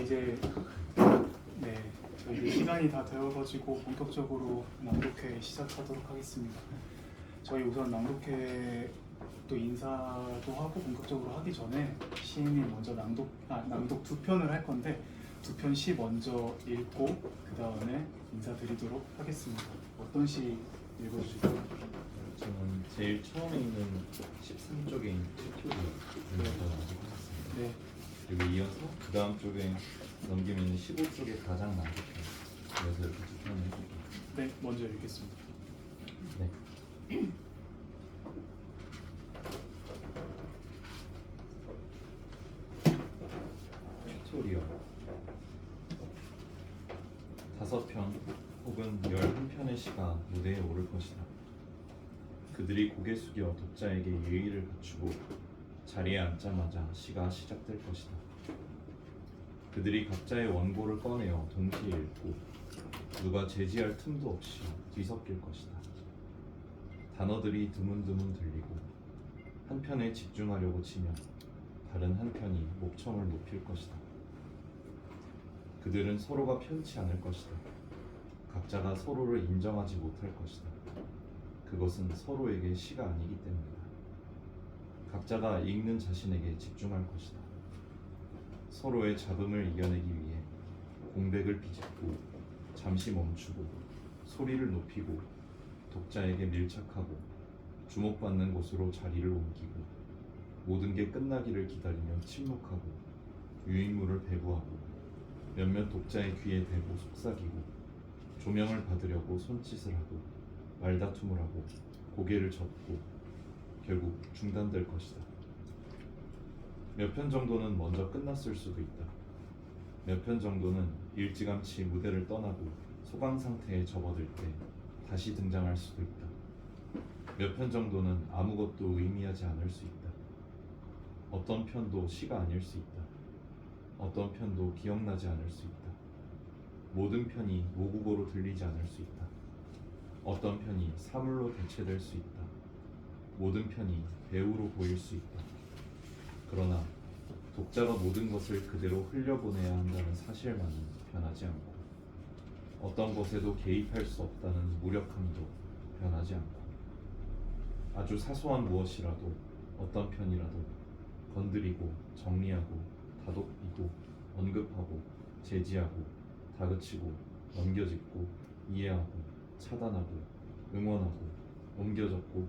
이제 저희 이제 시간이 다 되어가지고 본격적으로 낭독회 시작하도록 하겠습니다. 저희 우선 낭독회 또 인사도 하고 본격적으로 하기 전에 시인님 먼저 낭독 두 편을 할 건데 두 편 시 먼저 읽고 그 다음에 인사드리도록 하겠습니다. 어떤 시 읽어주실까요? 저는 제일 처음에 있는 13쪽에 있는 튜토리얼을 먼저 낭독하겠습니다. 네. 그리고 이어서 그 다음 쪽에 넘기면 15쪽에 가장 낭독해요. 그래서 이렇게 두 편을 해볼게요. 네, 먼저 읽겠습니다. 네. 튜토리얼 5편 혹은 11편의 시가 무대에 오를 것이다. 그들이 고개 숙여 독자에게 예의를 갖추고 자리에 앉자마자 시가 시작될 것이다. 그들이 각자의 원고를 꺼내어 동시에 읽고 누가 제지할 틈도 없이 뒤섞일 것이다. 단어들이 드문드문 들리고 한 편에 집중하려고 치면 다른 한 편이 목청을 높일 것이다. 그들은 서로가 편치 않을 것이다. 각자가 서로를 인정하지 못할 것이다. 그것은 서로에게 시가 아니기 때문이다. 각자가 읽는 자신에게 집중할 것이다. 서로의 잡음을 이겨내기 위해 공백을 비집고 잠시 멈추고 소리를 높이고 독자에게 밀착하고 주목받는 곳으로 자리를 옮기고 모든 게 끝나기를 기다리며 침묵하고 유인물을 배부하고 몇몇 독자의 귀에 대고 속삭이고 조명을 받으려고 손짓을 하고 말다툼을 하고 고개를 젓고 결국 중단될 것이다. 몇 편 정도는 먼저 끝났을 수도 있다. 몇 편 정도는 일찌감치 무대를 떠나고 소강 상태에 접어들 때 다시 등장할 수도 있다. 몇 편 정도는 아무것도 의미하지 않을 수 있다. 어떤 편도 시가 아닐 수 있다. 어떤 편도 기억나지 않을 수 있다. 모든 편이 모국어로 들리지 않을 수 있다. 어떤 편이 사물로 대체될 수 있다. 모든 편이 배우로 보일 수 있다. 그러나 독자가 모든 것을 그대로 흘려보내야 한다는 사실만은 변하지 않고 어떤 것에도 개입할 수 없다는 무력함도 변하지 않고 아주 사소한 무엇이라도 어떤 편이라도 건드리고 정리하고 다독이고 언급하고 제지하고 다그치고 넘겨짚고 이해하고 차단하고 응원하고 옮겨졌고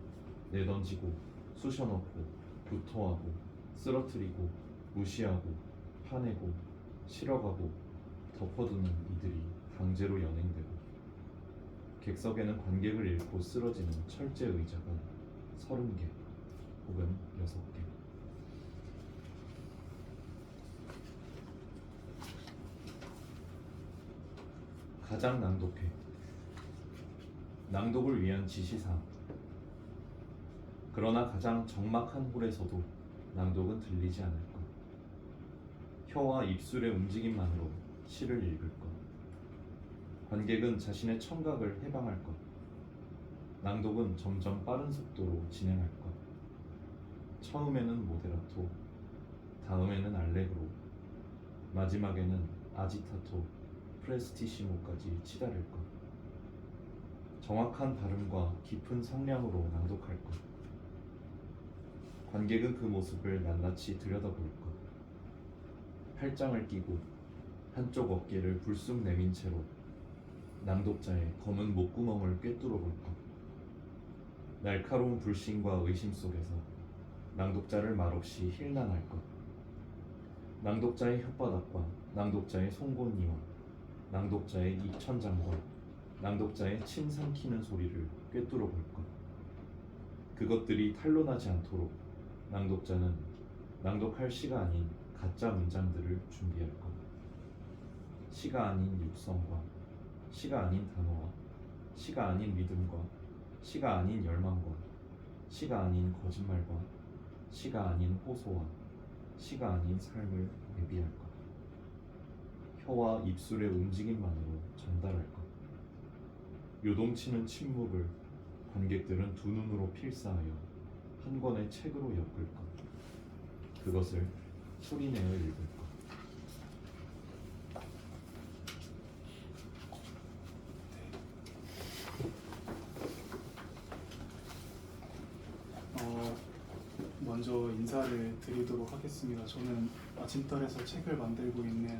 내던지고 쑤셔넣고 구토하고 쓰러뜨리고 무시하고 파내고 실어가고 덮어두는 이들이 강제로 연행되고 객석에는 관객을 잃고 쓰러지는 철제 의자가 30개 혹은 6개. 가장 낭독회 낭독을 위한 지시사항. 그러나 가장 적막한 홀에서도 낭독은 들리지 않을 것. 혀와 입술의 움직임만으로 시를 읽을 것. 관객은 자신의 청각을 해방할 것. 낭독은 점점 빠른 속도로 진행할 것. 처음에는 모데라토, 다음에는 알레그로, 마지막에는 아지타토, 프레스티시모까지 치달을 것. 정확한 발음과 깊은 성량으로 낭독할 것. 관객은 그 모습을 낱낱이 들여다볼 것. 팔짱을 끼고 한쪽 어깨를 불쑥 내민 채로 낭독자의 검은 목구멍을 꿰뚫어 볼 것. 날카로운 불신과 의심 속에서 낭독자를 말없이 힐난할 것. 낭독자의 혓바닥과 낭독자의 송곳니와 낭독자의 입천장과 낭독자의 침 삼키는 소리를 꿰뚫어 볼 것. 그것들이 탄로나지 않도록 낭독자는 낭독할 시가 아닌 가짜 문장들을 준비할 것. 시가 아닌 육성과 시가 아닌 단어와 시가 아닌 믿음과 시가 아닌 열망과 시가 아닌 거짓말과 시가 아닌 호소와 시가 아닌 삶을 내비할 것. 혀와 입술의 움직임만으로 전달할 것. 요동치는 침묵을 관객들은 두 눈으로 필사하여 한 권의 책으로 엮을 것. 그것을 소리내어 읽을 것. 먼저 인사를 드리도록 하겠습니다. 저는 아침달에서 책을 만들고 있는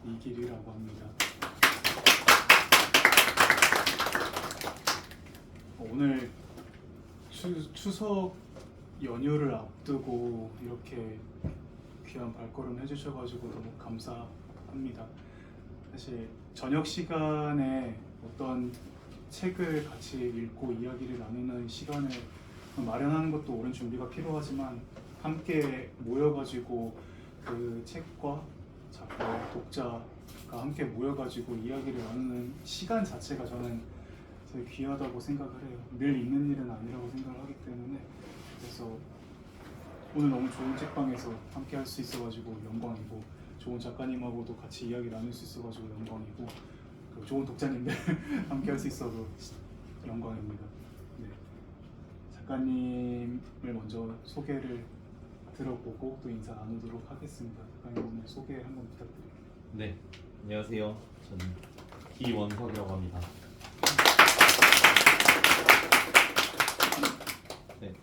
이길이라고 합니다. 오늘 추석 연휴를 앞두고 이렇게 귀한 발걸음 해주셔가지고 너무 감사합니다. 사실 저녁 시간에 어떤 책을 같이 읽고 이야기를 나누는 시간을 마련하는 것도 오랜 준비가 필요하지만 함께 모여가지고 그 책과 작가, 독자가 함께 모여가지고 이야기를 나누는 시간 자체가 저는 되게 귀하다고 생각을 해요. 늘 있는 일은 아니라고 생각을 하기 때문에 그래서 오늘 너무 좋은 책방에서 함께 할 수 있어가지고 영광이고 좋은 작가님하고도 같이 이야기 나눌 수 있어가지고 영광이고 그리고 좋은 독자님들 함께 할 수 있어서 영광입니다. 네. 작가님을 먼저 소개를 들어보고 또 인사 나누도록 하겠습니다. 작가님 오늘 소개 한번 부탁드립니다. 네, 안녕하세요. 저는 기원석이라고 합니다. 네,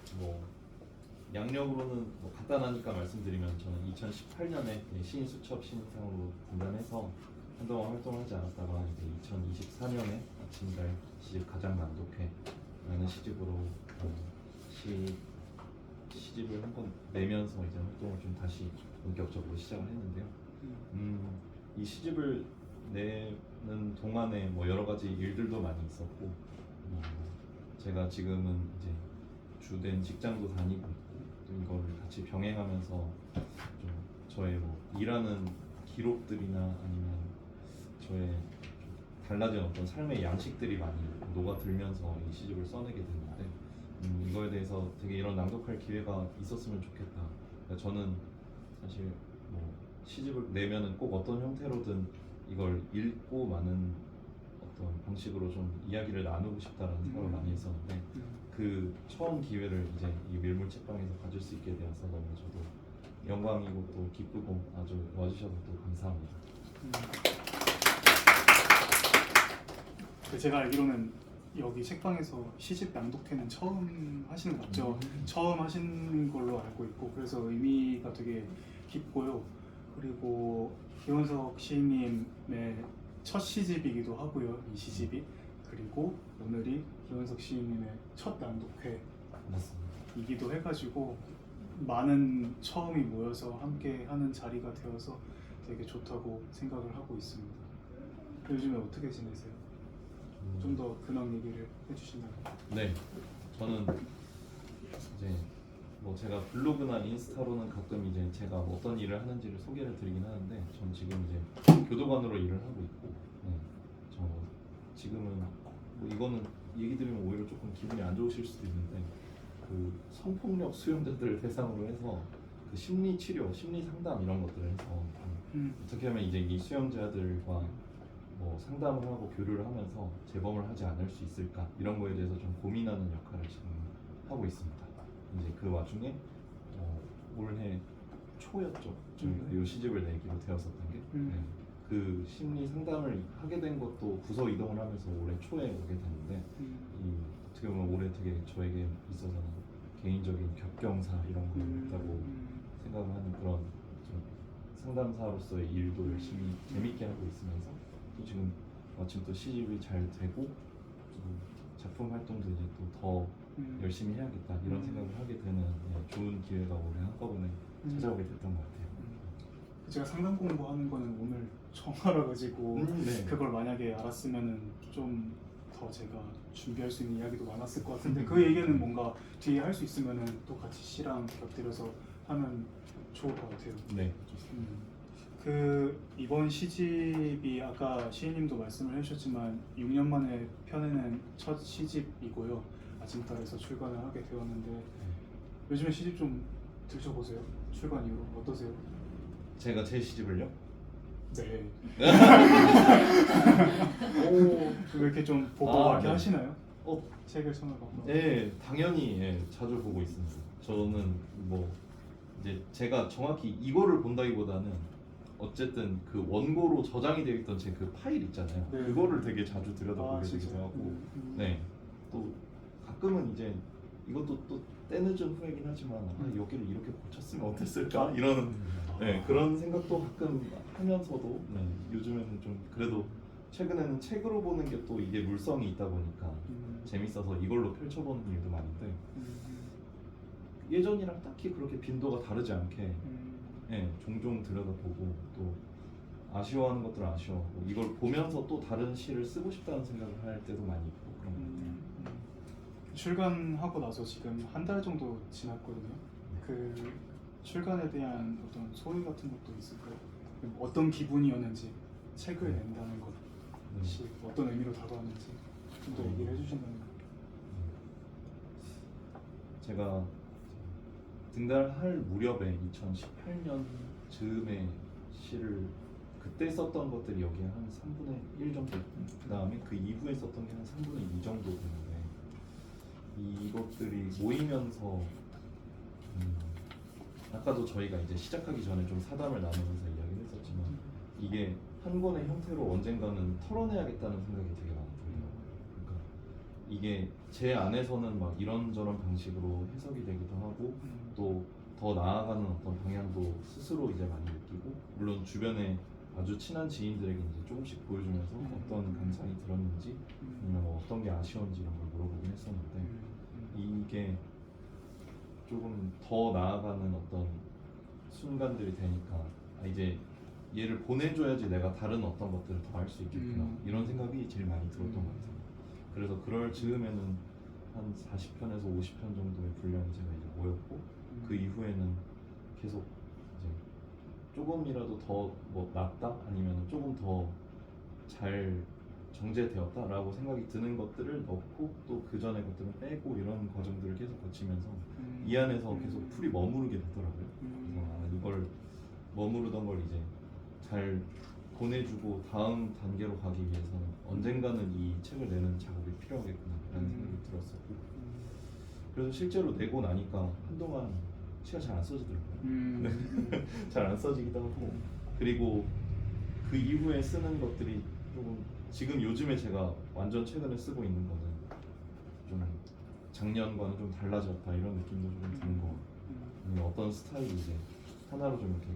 양력으로는 간단하니까 말씀드리면 저는 2018년에 시인수첩 신인상으로 등단해서 한동안 활동하지 않았다가 이제 2024년에 아침달 시집 가장 난독해라는 시집으로 시집을 한번 내면서 이제 활동을 좀 다시 본격적으로 시작을 했는데요. 이 시집을 내는 동안에 여러 가지 일들도 많이 있었고 제가 지금은 이제 주된 직장도 다니고 있고 또 이거를 같이 병행하면서 좀 저의 일하는 기록들이나 아니면 저의 좀 달라진 어떤 삶의 양식들이 많이 녹아들면서 이 시집을 써내게 됐는데 이거에 대해서 되게 이런 낭독할 기회가 있었으면 좋겠다. 그러니까 저는 사실 시집을 내면은 꼭 어떤 형태로든 이걸 읽고 많은 어떤 방식으로 좀 이야기를 나누고 싶다라는 생각을 많이 했었는데 그 처음 기회를 이제 이 밀물 책방에서 가질 수 있게 되어서 너무 저도 영광이고 또 기쁘고 아주 와주셔서 또 감사합니다. 제가 알기로는 여기 책방에서 시집 낭독회는 처음 하시는 거 맞죠? 처음 하신 걸로 알고 있고 그래서 의미가 되게 깊고요. 그리고 기원석 시인님의 첫 시집이기도 하고요. 이 시집이 그리고 오늘이 기원석 시인님의 첫 낭독회이기도 해가지고 많은 처음이 모여서 함께 하는 자리가 되어서 되게 좋다고 생각을 하고 있습니다. 요즘에 어떻게 지내세요? 좀 더 근황 얘기를 해주신다면. 네, 저는 이제 제가 블로그나 인스타로는 가끔 이제 제가 어떤 일을 하는지를 소개를 드리긴 하는데 전 지금 이제 교도관으로 일을 하고 있고 저 지금은 이거는 얘기 드리면 오히려 조금 기분이 안 좋으실 수도 있는데 그 성폭력 수용자들을 대상으로 해서 그 심리 치료, 심리 상담 이런 것들을 해서 어떻게 하면 이제 이 수용자들과 상담을 하고 교류를 하면서 재범을 하지 않을 수 있을까 이런 거에 대해서 좀 고민하는 역할을 지금 하고 있습니다. 이제 그 와중에 올해 초였죠. 저희가 이 시집을 내기로 되었었던 게 그 심리 상담을 하게 된 것도 부서 이동을 하면서 올해 초에 오게 됐는데 어떻게 보면 올해 되게 저에게 있어서는 개인적인 겹경사 이런 거 있다고 생각을 하는 그런 좀 상담사로서의 일도 열심히 재밌게 하고 있으면서 또 지금 마침 또 시집이 잘 되고 작품 활동도 이제 또 더 열심히 해야겠다 이런 생각을 하게 되는 좋은 기회가 올해 한꺼번에 찾아오게 됐던 것 같아요. 제가 상담 공부하는 거는 오늘 처음 알아가지고 네. 그걸 만약에 알았으면은 좀 더 제가 준비할 수 있는 이야기도 많았을 것 같은데 그 얘기는 뭔가 뒤에 할 수 있으면은 또 같이 시랑 곁들여서 하면 좋을 것 같아요. 네, 좋습니다. 그 이번 시집이 아까 시인님도 말씀을 해주셨지만 6년 만에 펴내는 첫 시집이고요. 아침달에서 출간을 하게 되었는데 요즘에 시집 좀 들춰보세요. 출간 이후로 어떠세요? 제가 제 시집을요? 네. 오, 왜 이렇게 좀 보고 이렇게 네. 하시나요? 책을 손을 받고. 네, 당연히 자주 보고 있습니다. 저는 이제 제가 정확히 이거를 본다기보다는 어쨌든 그 원고로 저장이 되어 있던 제 그 파일 있잖아요. 네. 그거를 되게 자주 들여다보게 되기도 진짜요? 하고, 네, 또 가끔은 이제 이것도 또 때늦은 후회긴 하지만 여기를 이렇게 고쳤으면 어땠을까 이런 그런 생각도 가끔 하면서도 요즘에는 좀 그래도 최근에는 책으로 보는 게 또 이게 물성이 있다 보니까 재밌어서 이걸로 펼쳐보는 일도 많은데 예전이랑 딱히 그렇게 빈도가 다르지 않게 종종 들여다보고 또 아쉬워하는 것들은 아쉬워하고 이걸 보면서 또 다른 시를 쓰고 싶다는 생각을 할 때도 많이 있고 그런 것 같아요. 출간하고 나서 지금 한 달 정도 지났거든요. 그 출간에 대한 어떤 소회 같은 것도 있을까요? 어떤 기분이었는지 책을 낸다는 것이 어떤 의미로 다가왔는지 좀 더 얘기를 해주신다면. 제가 등단할 무렵에 2018년 즈음에 시를 그때 썼던 것들이 여기에 한 3분의 1 정도 그 다음에 그 이후에 썼던 게 한 3분의 2 정도 되는데 이것들이 모이면서 아까도 저희가 이제 시작하기 전에 좀 사담을 나누면서 이야기를 했었지만 이게 한 권의 형태로 언젠가는 털어내야겠다는 생각이 되게 많이 들어요. 그러니까 이게 제 안에서는 막 이런저런 방식으로 해석이 되기도 하고 또 더 나아가는 어떤 방향도 스스로 이제 많이 느끼고 물론 주변에 아주 친한 지인들에게 이제 조금씩 보여주면서 어떤 감상이 들었는지 아니면 뭐 어떤 게 아쉬웠는지 이런 걸 물어보긴 했었는데 이게 조금 더 나아가는 어떤 순간들이 되니까 이제 얘를 보내줘야지 내가 다른 어떤 것들을 더 할 수 있겠구나 이런 생각이 제일 많이 들었던 것 같아요. 그래서 그럴 즈음에는 한 40편에서 50편 정도의 분량이 제가 이제 모였고 그 이후에는 계속 이제 조금이라도 더 뭐 낫다 아니면 조금 더 잘 정제되었다라고 생각이 드는 것들을 넣고 또 그 전에 것들을 빼고 이런 과정들을 계속 거치면서 이 안에서 계속 풀이 머무르게 되더라고요. 그래서 이걸 머무르던 걸 이제 잘 보내주고 다음 단계로 가기 위해서는 언젠가는 이 책을 내는 작업이 필요하겠구나라는 생각이 들었었고 그래서 실제로 내고 나니까 한동안 시가 잘 안 써지더라고요. 잘 안 써지기도 하고 그리고 그 이후에 쓰는 것들이 조금 지금 요즘에 제가 완전 최근에 쓰고 있는 거는 좀 작년과는 좀 달라졌다 이런 느낌도 좀 드는 거 같고 어떤 스타일이 이제 하나로 좀 이렇게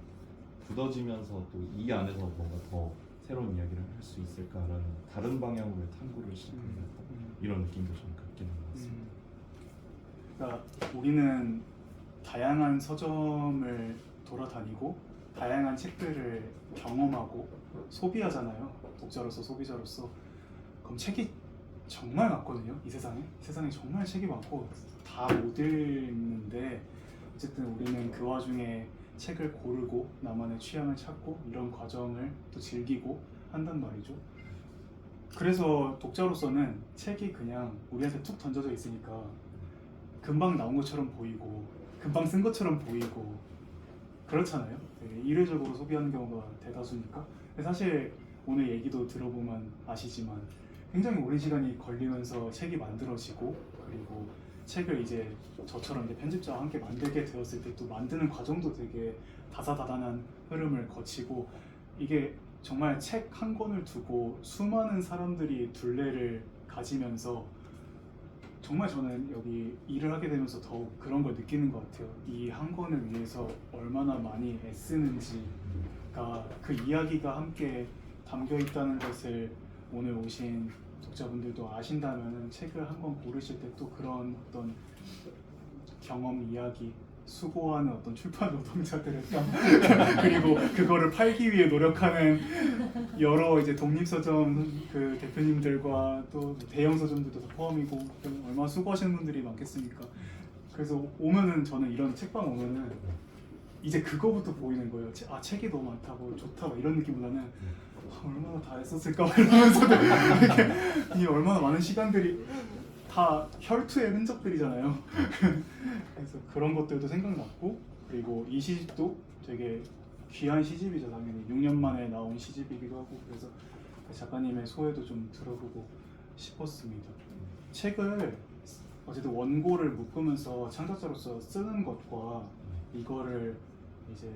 굳어지면서 또 이 안에서 뭔가 더 새로운 이야기를 할 수 있을까라는 다른 방향으로의 탐구를 시작하게 됐다 이런 느낌도 좀 갖게 된 것 같습니다. 그러니까 우리는 다양한 서점을 돌아다니고 다양한 책들을 경험하고 소비하잖아요. 독자로서 소비자로서. 그럼 책이 정말 많거든요. 이 세상에 정말 책이 많고 다 못 읽는데 어쨌든 우리는 그 와중에 책을 고르고 나만의 취향을 찾고 이런 과정을 또 즐기고 한단 말이죠. 그래서 독자로서는 책이 그냥 우리한테 툭 던져져 있으니까 금방 나온 것처럼 보이고 금방 쓴 것처럼 보이고 그렇잖아요. 되게 이례적으로 소비하는 경우가 대다수니까. 근데 사실 오늘 얘기도 들어보면 아시지만 굉장히 오랜 시간이 걸리면서 책이 만들어지고 그리고 책을 이제 저처럼 이제 편집자와 함께 만들게 되었을 때 또 만드는 과정도 되게 다사다난한 흐름을 거치고 이게 정말 책 한 권을 두고 수많은 사람들이 둘레를 가지면서 정말 저는 여기 일을 하게 되면서 더욱 그런 걸 느끼는 것 같아요. 이 한 권을 위해서 얼마나 많이 애쓰는지가 그 이야기가 함께 담겨 있다는 것을 오늘 오신 독자분들도 아신다면 책을 한 권 고르실 때 또 그런 어떤 경험 이야기 수고하는 어떤 출판 노동자들의 땀 그리고 그거를 팔기 위해 노력하는 여러 이제 독립서점 그 대표님들과 또 대형 서점들도 다 포함이고 얼마나 수고하시는 분들이 많겠습니까? 그래서 오면은 저는 이런 책방 오면은 이제 그거부터 보이는 거예요. 아 책이 너무 많다고 좋다 이런 느낌보다는 얼마나 다 했었을까 이러면서도 이렇게 이 얼마나 많은 시간들이 다 혈투의 흔적들이잖아요. 그래서 그런 것들도 생각났고 그리고 이 시집도 되게 귀한 시집이죠. 당연히 6년 만에 나온 시집이기도 하고 그래서 작가님의 소회도 좀 들어보고 싶었습니다. 책을 어쨌든 원고를 묶으면서 창작자로서 쓰는 것과 이거를 이제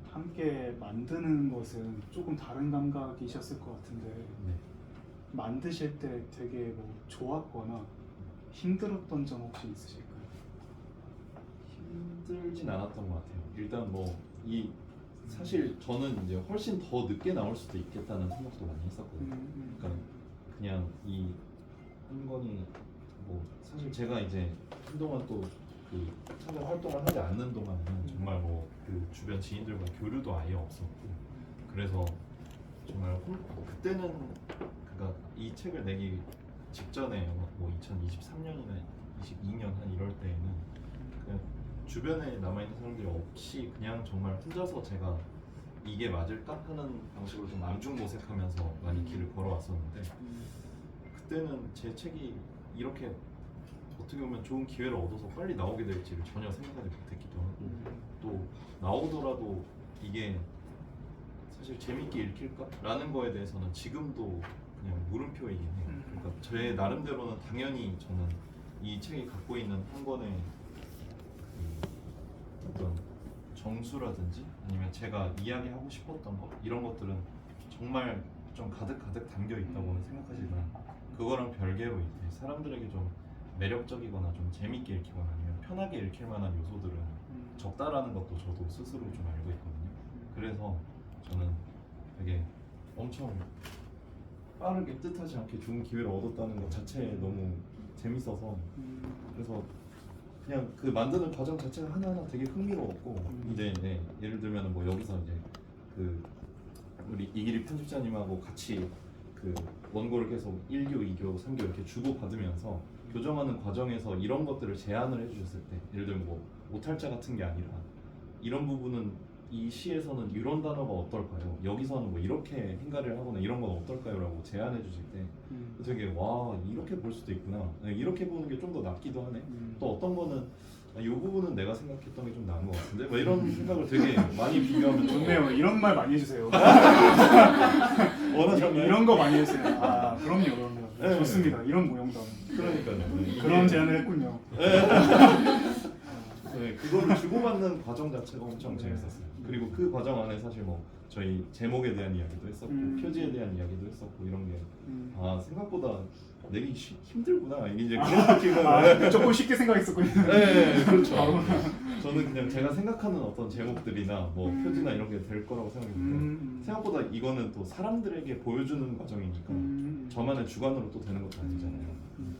함께 만드는 것은 조금 다른 감각이셨을 것 같은데 만드실 때 되게 뭐 좋았거나 힘들었던 점 혹시 있으실까요? 힘들진 않았던 것 같아요. 일단 뭐 이 사실 저는 이제 훨씬 더 늦게 나올 수도 있겠다는 생각도 많이 했었거든요. 그러니까 그냥 이 한 권이 뭐 사실 제가 이제 한동안 또 그 창작 활동을 하지 않는 동안에는 정말 뭐 그 주변 지인들과 교류도 아예 없었고 그래서 정말 그때는 그러니까 이 책을 내기 직전에 뭐 2023년이나 22년 한 이럴 때에는 그냥 주변에 남아있는 사람들이 없이 그냥 정말 혼자서 제가 이게 맞을까 하는 방식으로 좀 안중모색하면서 많이 길을 걸어왔었는데 그때는 제 책이 이렇게 어떻게 보면 좋은 기회를 얻어서 빨리 나오게 될지를 전혀 생각하지 못했기도 하고 또 나오더라도 이게 사실 재밌게 읽힐까? 라는 거에 대해서는 지금도 그냥 물음표이긴 해요. 그러니까 제 나름대로는 당연히 저는 이 책이 갖고 있는 한 권의 그 어떤 정수라든지 아니면 제가 이야기하고 싶었던 것 이런 것들은 정말 좀 가득 담겨 있다고는 생각하지만 그거랑 별개로 이제 사람들에게 좀 매력적이거나 좀 재밌게 읽히거나 아니면 편하게 읽힐 만한 요소들은 적다라는 것도 저도 스스로 좀 알고 있거든요. 그래서 저는 되게 엄청 빠르게 뜻하지 않게 좋은 기회를 얻었다는 것 자체에 너무 재밌어서 그래서 그냥 그 만드는 과정 자체가 하나하나 되게 흥미로웠고 이제 네, 예를 들면 뭐 여기서 이제 그 우리 이기리 편집자님하고 같이 그 원고를 계속 1교, 2교, 3교 이렇게 주고 받으면서 교정하는 과정에서 이런 것들을 제안을 해주셨을 때 예를 들면 뭐 오탈자 같은 게 아니라 이런 부분은 이 시에서는 이런 단어가 어떨까요? 여기서는 뭐 이렇게 행가를 하거나 이런 건 어떨까요? 라고 제안해 주실 때 되게 와 이렇게 볼 수도 있구나 이렇게 보는 게 좀 더 낫기도 하네 또 어떤 거는 이 부분은 내가 생각했던 게 좀 나은 것 같은데 뭐 이런 생각을 되게 많이 비교하면서 좋네요. 이런 말 많이 해주세요. 원하셨나요? 이런 거 많이 해주세요. 아 그럼요. 네. 좋습니다. 이런 모형담. 그러니까요. 그런 제안을 했군요. 네, 그거를 주고받는 과정 자체가 엄청 재밌었어요. 그리고 그 과정 안에 사실 뭐 저희 제목에 대한 이야기도 했었고 표지에 대한 이야기도 했었고 이런 게 아 생각보다 내기 힘들구나 이게 이제 그런 느낌을 조금 쉽게 생각했었군요. 네, 그렇죠. 저는 그냥 제가 생각하는 어떤 제목들이나 뭐 표지나 이런 게 될 거라고 생각했는데 생각보다 이거는 또 사람들에게 보여주는 과정이니까 저만의 주관으로 또 되는 것도 아니잖아요.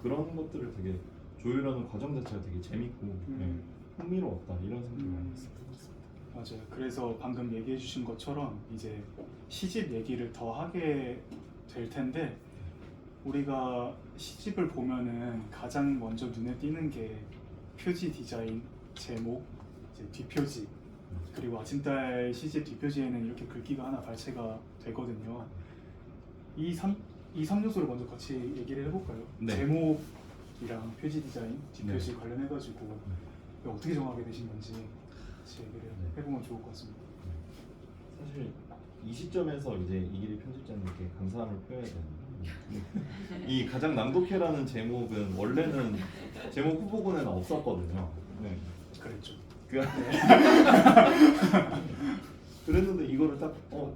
그런 것들을 되게 조율하는 과정 자체가 되게 재밌고 네, 흥미로웠다 이런 생각을 많이 했습니다. 맞아요. 그래서 방금 얘기해 주신 것처럼 이제 시집 얘기를 더 하게 될 텐데 우리가 시집을 보면은 가장 먼저 눈에 띄는 게 표지 디자인, 제목, 이제 뒷표지 그리고 아침달 시집 뒷표지에는 이렇게 글귀가 하나 발췌가 되거든요. 이 3요소를 먼저 같이 얘기를 해볼까요? 네. 제목이랑 표지 디자인, 뒷표지 네. 관련해가지고 어떻게 정하게 되신 건지 같이 얘기를 해보면 좋을 것 같습니다. 사실 이 시점에서 이제 이기리 편집자님께 감사함을 표해야 되는데 이 가장 낭독해라는 제목은 원래는 제목 후보군에는 없었거든요. 네. 그랬죠. 그랬는데 이거를 딱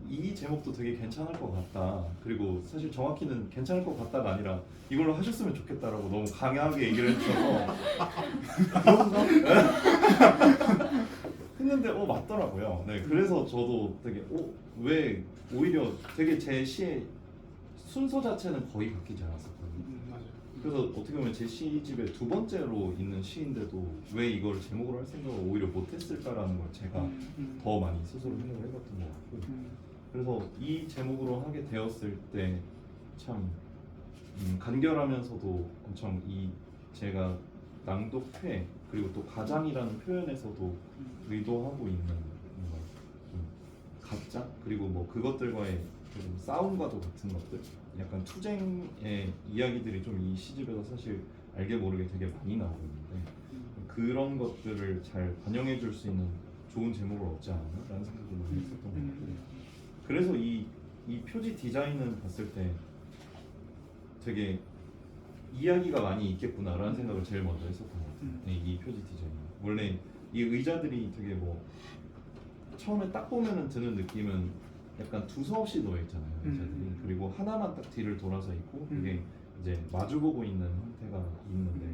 이 제목도 되게 괜찮을 것 같다. 그리고 사실 정확히는 괜찮을 것 같다가 아니라 이걸로 하셨으면 좋겠다라고 너무 강하게 얘기를 해주셔서 그런가? 했는데 맞더라고요. 네, 그래서 저도 되게 왜 오히려 되게 제 시의 순서 자체는 거의 바뀌지 않았었거든요. 맞아요. 그래서 어떻게 보면 제 시집의 두 번째로 있는 시인데도 왜 이걸 제목으로 할 생각을 오히려 못했을까라는 걸 제가 더 많이 스스로 생각을 해봤던 것 같고 그래서 이 제목으로 하게 되었을 때 참 간결하면서도 엄청 이 제가 낭독회 그리고 또 가장이라는 표현에서도 의도하고 있는 뭔가 좀 가짜 그리고 뭐 그것들과의 좀 싸움과도 같은 것들 약간 투쟁의 이야기들이 좀 이 시집에서 사실 알게 모르게 되게 많이 나오고 있는데 그런 것들을 잘 반영해 줄 수 있는 좋은 제목을 얻지 않았나 라는 생각을 많이 했었던 것 같아요. 그래서 이 표지 디자인을 봤을 때 되게 이야기가 많이 있겠구나 라는 생각을 제일 먼저 했었던 것 같아요. 이 표지 디자인 원래 이 의자들이 되게 뭐 처음에 딱 보면은 드는 느낌은 약간 두서없이 놓여 있잖아요 의자들이 그리고 하나만 딱 뒤를 돌아서 있고 그게 이제 마주보고 있는 형태가 있는데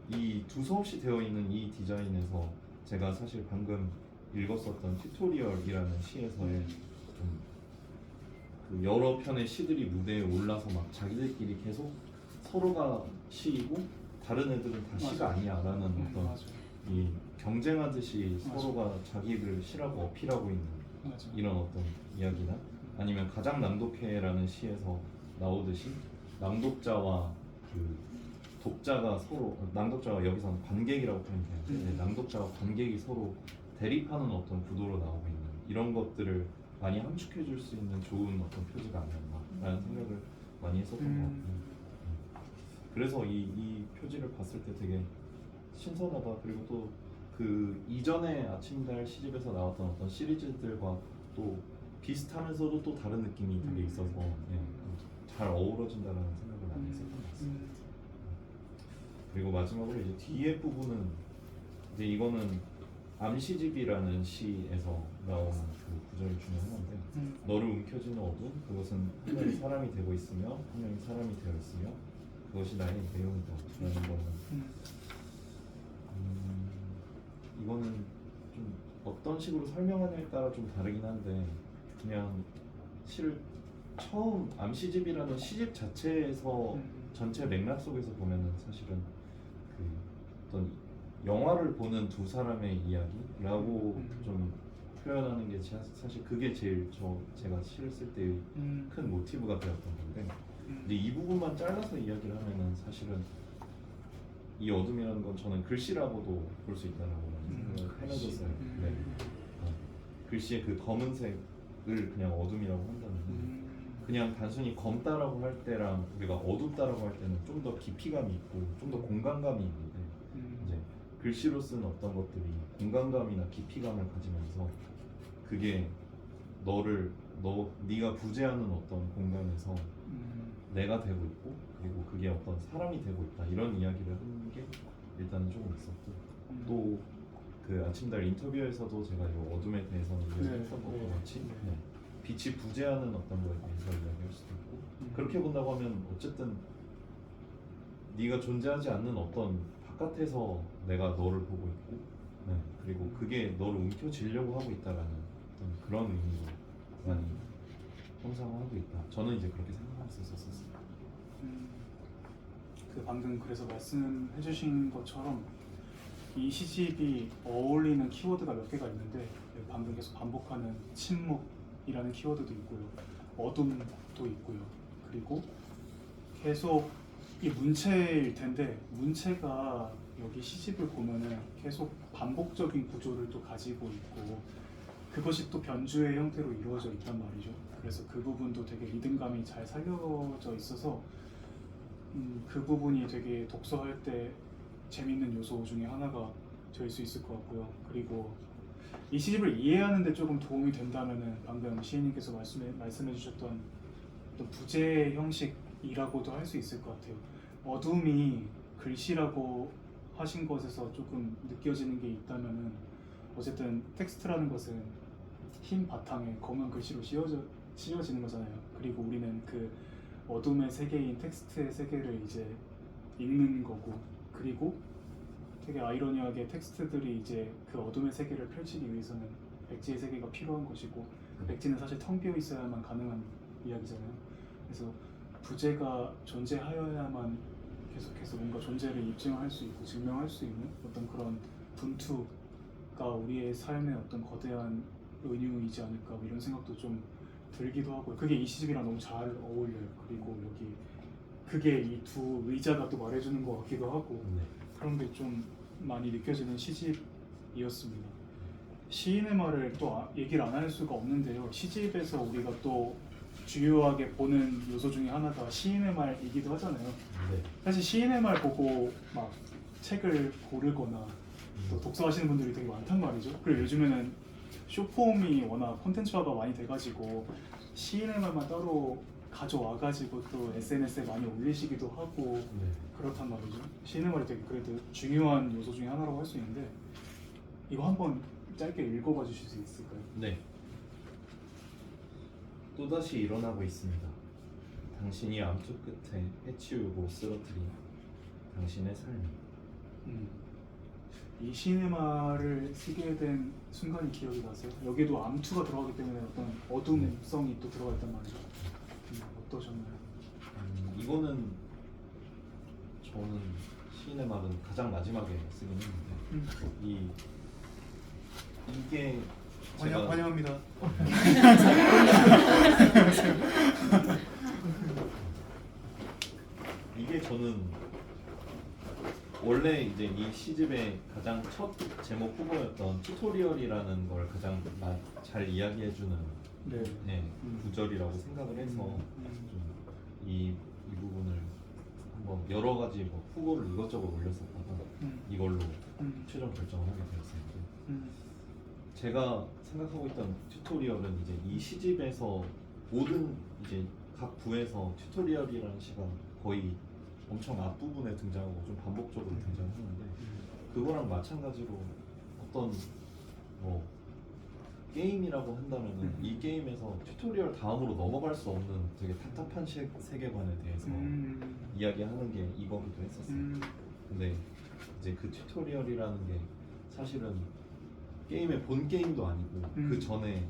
이 두서없이 되어 있는 이 디자인에서 제가 사실 방금 읽었었던 튜토리얼이라는 시에서의 좀 그 여러 편의 시들이 무대에 올라서 막 자기들끼리 계속 서로가 시이고 다른 애들은 다 시가 아니야라는 어떤 맞아요. 이 경쟁하듯이 맞아. 서로가 자기를 시라고 어필하고 있는 맞아. 이런 어떤 이야기나 아니면 가장 낭독회라는 시에서 나오듯이 낭독자와 그 독자가 서로 낭독자와 여기서는 관객이라고 표현해요. 네, 낭독자와 관객이 서로 대립하는 어떤 구도로 나오고 있는 이런 것들을 많이 함축해 줄 수 있는 좋은 어떤 표지가 아니었나라는 생각을 많이 했었던 것 같아요. 그래서 이 표지를 봤을 때 되게 신선하다. 그리고 또 그 이전에 아침달 시집에서 나왔던 어떤 시리즈들과 또 비슷하면서도 또 다른 느낌이 되게 있어서 예, 잘 어우러진다라는 생각을 많이 했었던 것 같습니다. 그리고 마지막으로 이제 뒤에 부분은 이제 이거는 암시집이라는 시에서 나오는 그 구절 중에 하나인데 너를 움켜쥐는 어둠 그것은 한 명이 사람이 되고 있으며 한 명이 사람이 되어 있으며 그것이 나의 내용이다 라는 거는 이거는 좀 어떤 식으로 설명하냐에 따라 좀 다르긴 한데 그냥 시를 처음 암시집이라는 시집 자체에서 전체 맥락 속에서 보면은 사실은 그 어떤 영화를 보는 두 사람의 이야기라고 좀 표현하는 게 사실 그게 제일 제가 시를 쓸 때 큰 모티브가 되었던 건데 근데 이 부분만 잘라서 이야기를 하면은 사실은 이 어둠이라는 건 저는 글씨라고도 볼 수 있다라고 많이 생각을 해놨었어요. 네. 글씨의 그 검은색을 그냥 어둠이라고 한다면 그냥 단순히 검다라고 할 때랑 우리가 어둡다라고 할 때는 좀 더 깊이감이 있고 좀 더 공간감이 있는데 이제 글씨로 쓴 어떤 것들이 공간감이나 깊이감을 가지면서 그게 네가 부재하는 어떤 공간에서 내가 되고 있고 그리고 그게 어떤 사람이 되고 있다 이런 이야기를 하는 게 일단은 조금 있었고 또 그 아침달 인터뷰에서도 제가 이 어둠에 대해서는 이야기했던 것과 같이 빛이 부재하는 어떤 거에 대해서 이야기할 수도 있고 그렇게 본다고 하면 어쨌든 네가 존재하지 않는 어떤 바깥에서 내가 너를 보고 있고 그리고 그게 너를 움켜쥐려고 하고 있다라는 어떤 그런 의미로 많이 형상화하고 있다. 저는 이제 그렇게 생각했었어요. 그 방금 그래서 말씀해주신 것처럼 이 시집이 어울리는 키워드가 몇 개가 있는데 방금 계속 반복하는 침묵이라는 키워드도 있고요, 어둠도 있고요, 그리고 계속 이 문체일 텐데 문체가 여기 시집을 보면은 계속 반복적인 구조를 또 가지고 있고 그것이 또 변주의 형태로 이루어져 있단 말이죠. 그래서 그 부분도 되게 리듬감이 잘 살려져 있어서 그 부분이 되게 독서할 때 재밌는 요소 중에 하나가 될 수 있을 것 같고요. 그리고 이 시집을 이해하는 데 조금 도움이 된다면은 방금 시인님께서 말씀해 주셨던 어떤 부재 형식이라고도 할 수 있을 것 같아요. 어둠이 글씨라고 하신 것에서 조금 느껴지는 게 있다면은 어쨌든 텍스트라는 것은 흰 바탕에 검은 글씨로 씌워지는 거잖아요. 그리고 우리는 그 어둠의 세계인 텍스트의 세계를 이제 읽는 거고, 그리고 되게 아이러니하게 텍스트들이 이제 그 어둠의 세계를 펼치기 위해서는 백지의 세계가 필요한 것이고 그 백지는 사실 텅 비어 있어야만 가능한 이야기잖아요. 그래서 부재가 존재하여야만 계속해서 뭔가 존재를 입증할 수 있고 증명할 수 있는 어떤 그런 분투가 우리의 삶의 어떤 거대한 은유이지 않을까 뭐 이런 생각도 좀 들기도 하고요. 그게 이 시집이랑 너무 잘 어울려요. 그리고 여기 그게 이 두 의자가 또 말해주는 것 같기도 하고 그런 게 좀 많이 느껴지는 시집이었습니다. 시인의 말을 또 얘기를 안 할 수가 없는데요. 시집에서 우리가 또 주요하게 보는 요소 중에 하나가 시인의 말이기도 하잖아요. 사실 시인의 말 보고 막 책을 고르거나 또 독서하시는 분들이 되게 많단 말이죠. 그리고 요즘에는 숏폼이 워낙 콘텐츠화가 많이 돼가지고 시인의 말만 따로 가져와가지고 또 SNS에 많이 올리시기도 하고 그렇단 말이죠. 시인의 말이 되게 그래도 중요한 요소 중에 하나라고 할 수 있는데 이거 한번 짧게 읽어봐 주실 수 있을까요? 네. 또다시 일어나고 있습니다. 당신이 암투 끝에 해치우고 쓰러뜨린 당신의 삶이. 이 시네마를 쓰게 된 순간이 기억이 나세요? 여기도 암투가 들어가기 때문에 어떤 어둠성이 또 들어가 있단 말이죠. 어떠셨나요? 이거는 저는 시인의 말은 가장 마지막에 쓰긴 했는데 이게 제가 환영합니다. 이게 저는 원래 이제 이 시집의 가장 첫 제목 후보였던 튜토리얼이라는 걸 가장 잘 이야기해주는 네. 구절이라고 생각을 해서 좀 이 부분을 한번 여러 가지 뭐 후보를 이것저것 올렸었다가 이걸로 최종 결정을 하게 되었습니다. 제가 생각하고 있던 튜토리얼은 이제 이 시집에서 모든 이제 각 부에서 튜토리얼이라는 시가 거의 엄청 앞부분에 등장하고 좀 반복적으로 등장하는데 그거랑 마찬가지로 어떤 뭐 게임이라고 한다면은 이 게임에서 튜토리얼 다음으로 넘어갈 수 없는 되게 답답한 세계관에 대해서 이야기하는 게 이거기도 했었어요. 근데 이제 그 튜토리얼이라는 게 사실은 게임의 본 게임도 아니고 그 전에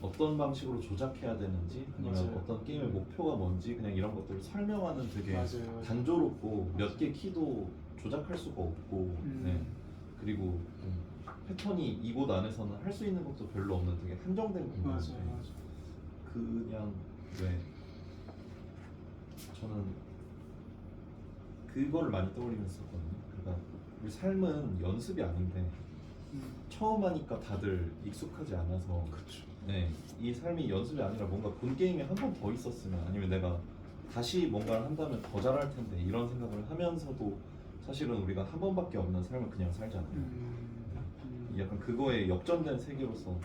어떤 방식으로 조작해야 되는지 아니면 맞아요. 어떤 게임의 목표가 뭔지 그냥 이런 것들을 설명하는 되게 맞아요. 단조롭고 몇 개 키도 조작할 수가 없고 네. 그리고 패턴이 이곳 안에서는 할 수 있는 것도 별로 없는 되게 한정된 공간인데 맞아요. 그냥 왜 저는 그거를 많이 떠올리면서 했거든요. 그러니까 우리 삶은 연습이 아닌데 처음 하니까 다들 익숙하지 않아서 그렇죠. 네, 이 삶이 연습이 아니라 뭔가 본 게임에 한 번 더 있었으면 아니면 내가 다시 뭔가를 한다면 더 잘할 텐데 이런 생각을 하면서도 사실은 우리가 한 번밖에 없는 삶을 그냥 살잖아요. 약간 그거에 역전된 세계로서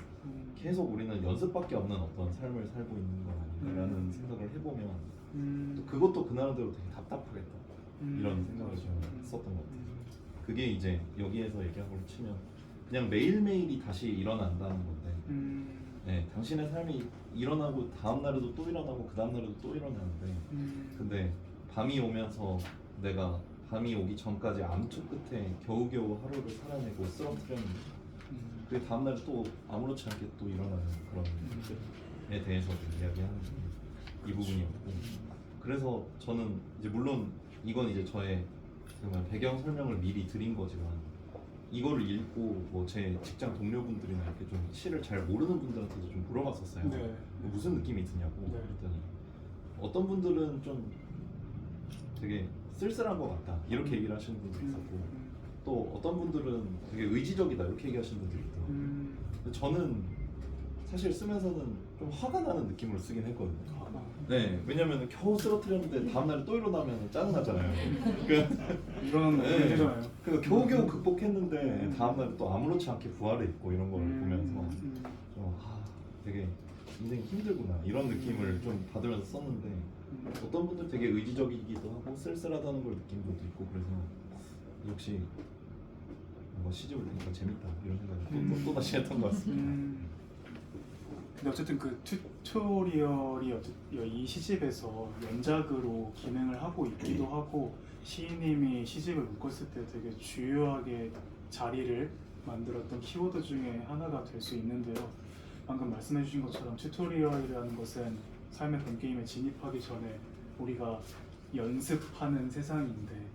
계속 우리는 연습밖에 없는 어떤 삶을 살고 있는 건 아닌가라는 생각을 해보면 또 그것도 그 나름대로 되게 답답하겠다 이런 생각을 좀 했었던 것 같아요. 그게 이제 여기에서 얘기한 걸로 치면 그냥 매일매일이 다시 일어난다는 건데 네, 당신의 삶이 일어나고 다음 날에도 또 일어나고 그 다음 날에도 또 일어나는데 근데 밤이 오면서 내가 밤이 오기 전까지 암투 끝에 겨우겨우 하루를 살아내고 쓰러뜨렸는데 그 다음 날에 또 아무렇지 않게 또 일어나는 그런 것들에 대해서도 이야기하는 게 이 부분이었고 그래서 저는 이제 물론 이건 이제 저의 정말 배경 설명을 미리 드린 거지만 이거를 읽고 뭐 제 직장 동료분들이나 이렇게 좀 시를 잘 모르는 분들한테도 좀 물어봤었어요. 네. 무슨 느낌이 드냐고. 네. 그랬더니 어떤 분들은 좀 되게 쓸쓸한 것 같다 이렇게 얘기를 하시는 분도 있었고 또 어떤 분들은 되게 의지적이다 이렇게 얘기하시는 분들이 있더라고요. 근데 저는 사실 쓰면서는 좀 화가 나는 느낌으로 쓰긴 했거든요. 네, 왜냐면 겨우 쓰러뜨렸는데 다음날에 또 일어나면 짜증나잖아요. 이런 네. 문제잖아요. 그러니까 겨우겨우 극복했는데 다음날에 또 아무렇지 않게 부활해 있고 이런 걸 보면서 좀 되게 인생이 힘들구나 이런 느낌을 좀 받으면서 썼는데 어떤 분들 되게 의지적이기도 하고 쓸쓸하다는 걸 느낀 분도 있고 그래서 역시 뭔가 시집을 보니까 재밌다 이런 생각을 또 다시 했던 것 같습니다. 근데 어쨌든 그 튜토리얼이 이 시집에서 연작으로 기능을 하고 있기도 하고 시인님이 시집을 묶었을 때 되게 주요하게 자리를 만들었던 키워드 중에 하나가 될 수 있는데요. 방금 말씀해주신 것처럼 튜토리얼이라는 것은 삶의 본 게임에 진입하기 전에 우리가 연습하는 세상인데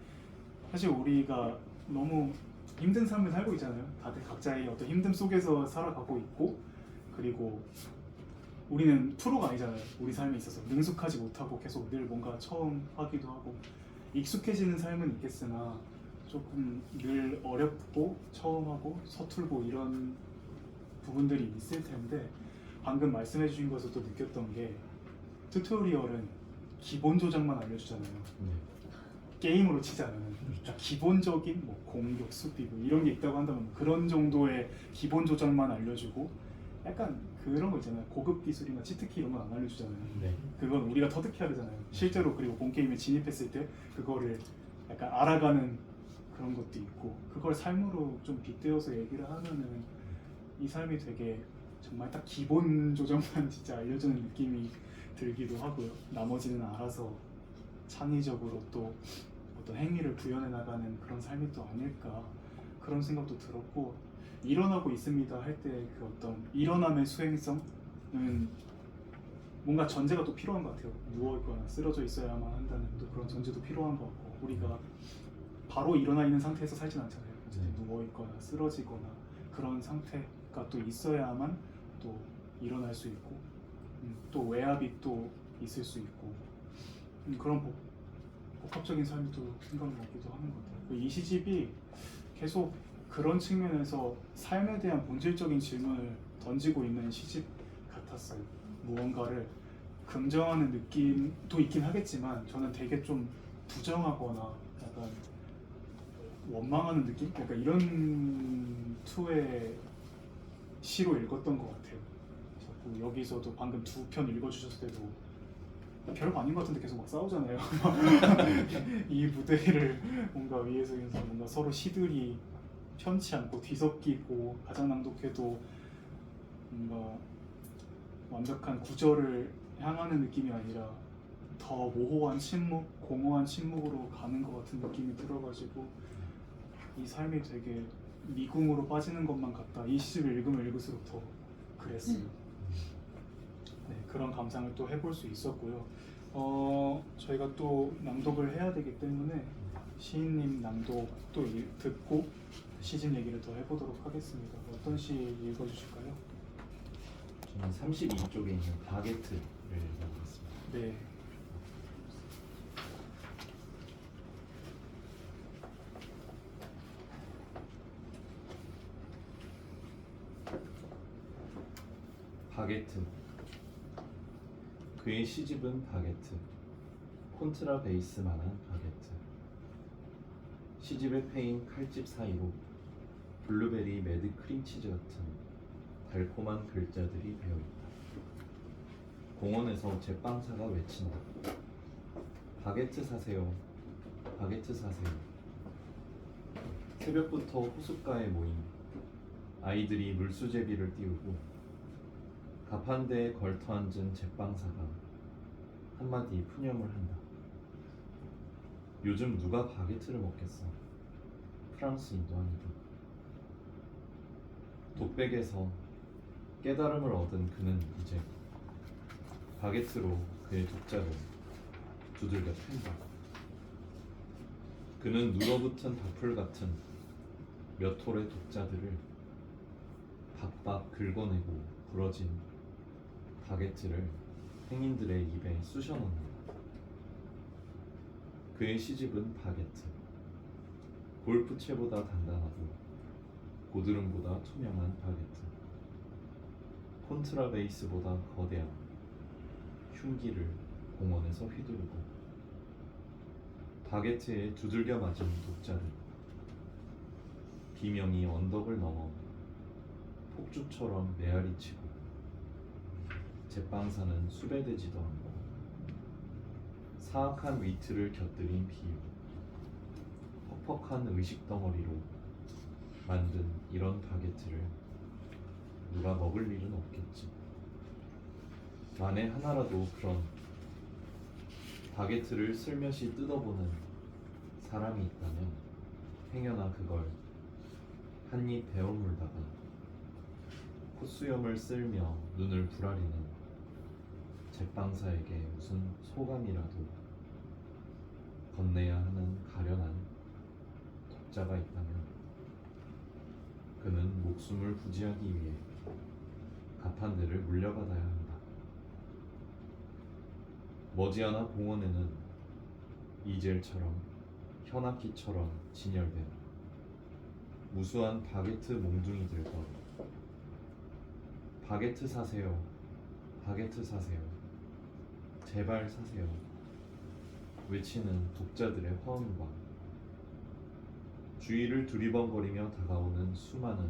사실 우리가 너무 힘든 삶을 살고 있잖아요. 다들 각자의 어떤 힘듦 속에서 살아가고 있고 그리고 우리는 프로가 아니잖아요. 우리 삶에 있어서 능숙하지 못하고 계속 늘 뭔가 처음 하기도 하고 익숙해지는 삶은 있겠으나 조금 늘 어렵고 처음 하고 서툴고 이런 부분들이 있을 텐데 방금 말씀해 주신 것에서도 느꼈던 게 튜토리얼은 기본 조작만 알려주잖아요. 게임으로 치자면 기본적인 뭐 공격, 수비 뭐 이런 게 있다고 한다면 그런 정도의 기본 조작만 알려주고 약간 그런 거 있잖아요. 고급 기술이나 치트키 이런 건 안 알려주잖아요. 네. 그건 우리가 터득해야 되잖아요. 실제로 그리고 본 게임에 진입했을 때 그거를 약간 알아가는 그런 것도 있고 그걸 삶으로 좀 빗대어서 얘기를 하면은 이 삶이 되게 정말 딱 기본 조정만 진짜 알려주는 느낌이 들기도 하고요. 나머지는 알아서 창의적으로 또 어떤 행위를 구현해 나가는 그런 삶이 또 아닐까 그런 생각도 들었고, 일어나고 있습니다 할 때 그 어떤 일어남의 수행성은 뭔가 전제가 또 필요한 것 같아요. 누워있거나 쓰러져 있어야만 한다는 또 그런 전제도 필요한 것 같고, 우리가 바로 일어나 있는 상태에서 살진 않잖아요. 어쨌든 누워있거나 쓰러지거나 그런 상태가 또 있어야만 또 일어날 수 있고, 또 외압이 또 있을 수 있고, 그런 복합적인 삶이 또 생각나기도 하는 것 같아요. 이 시집이 계속 그런 측면에서 삶에 대한 본질적인 질문을 던지고 있는 시집 같았어요. 무언가를 긍정하는 느낌도 있긴 하겠지만 저는 되게 좀 부정하거나 약간 원망하는 느낌? 약간 이런 투의 시로 읽었던 것 같아요. 자꾸 여기서도 방금 두 편 읽어주셨을 때도 별거 아닌 것 같은데 계속 막 싸우잖아요. 이 무대를 뭔가 위에서 뭔가 서로 시들이 편치 않고 뒤섞이고, 가장 낭독해도 뭔가 완벽한 구절을 향하는 느낌이 아니라 더 모호한 침묵, 공허한 침묵으로 가는 것 같은 느낌이 들어가지고 이 삶이 되게 미궁으로 빠지는 것만 같다. 이 시집을 읽으면 읽을수록 더 그랬어요. 네, 그런 감상을 또 해볼 수 있었고요. 저희가 또 낭독을 해야 되기 때문에 시인님 낭독 또 듣고 시집 얘기를 더 해보도록 하겠습니다. 어떤 시 읽어주실까요? 저는 32쪽에 있는 바게트를 읽어보겠습니다. 네. 바게트. 그의 시집은 바게트. 콘트라 베이스만한 바게트. 시집에 패인 칼집 사이로 블루베리 매드 크림치즈 같은 달콤한 글자들이 배어있다. 공원에서 제빵사가 외친다. 바게트 사세요. 바게트 사세요. 새벽부터 호숫가에 모인 아이들이 물수제비를 띄우고 가판대에 걸터앉은 제빵사가 한마디 푸념을 한다. 요즘 누가 바게트를 먹겠어? 프랑스인도 아니고. 독백에서 깨달음을 얻은 그는 이제 바게트로 그의 독자를 두들겨 팬다. 그는 눌어붙은 밥풀 같은 몇 톨의 독자들을 박박 긁어내고 부러진 바게트를 행인들의 입에 쑤셔 넣는다. 그의 시집은 바게트. 골프채보다 단단하고 고드름보다 투명한 바게트. 콘트라베이스보다 거대한 흉기를 공원에서 휘두르고 바게트에 두들겨 맞은 독자들. 비명이 언덕을 넘어 폭죽처럼 메아리치고 제빵사는 수배되지도 않고 사악한 위트를 곁들인 비유, 퍽퍽한 의식 덩어리로 만든 이런 바게트를 누가 먹을 일은 없겠지. 만에 하나라도 그런 바게트를 슬며시 뜯어보는 사람이 있다면 행여나 그걸 한 입 베어물다가 콧수염을 쓸며 눈을 부라리는 제빵사에게 무슨 소감이라도 건네야 하는 가련한 독자가 있다면 그는 목숨을 부지하기 위해 가판대를 물려받아야 한다. 머지않아 공원에는 이젤처럼 현악기처럼 진열된 무수한 바게트 몽둥이들과 바게트 사세요, 바게트 사세요, 제발 사세요 외치는 독자들의 화음과 주위를 두리번거리며 다가오는 수많은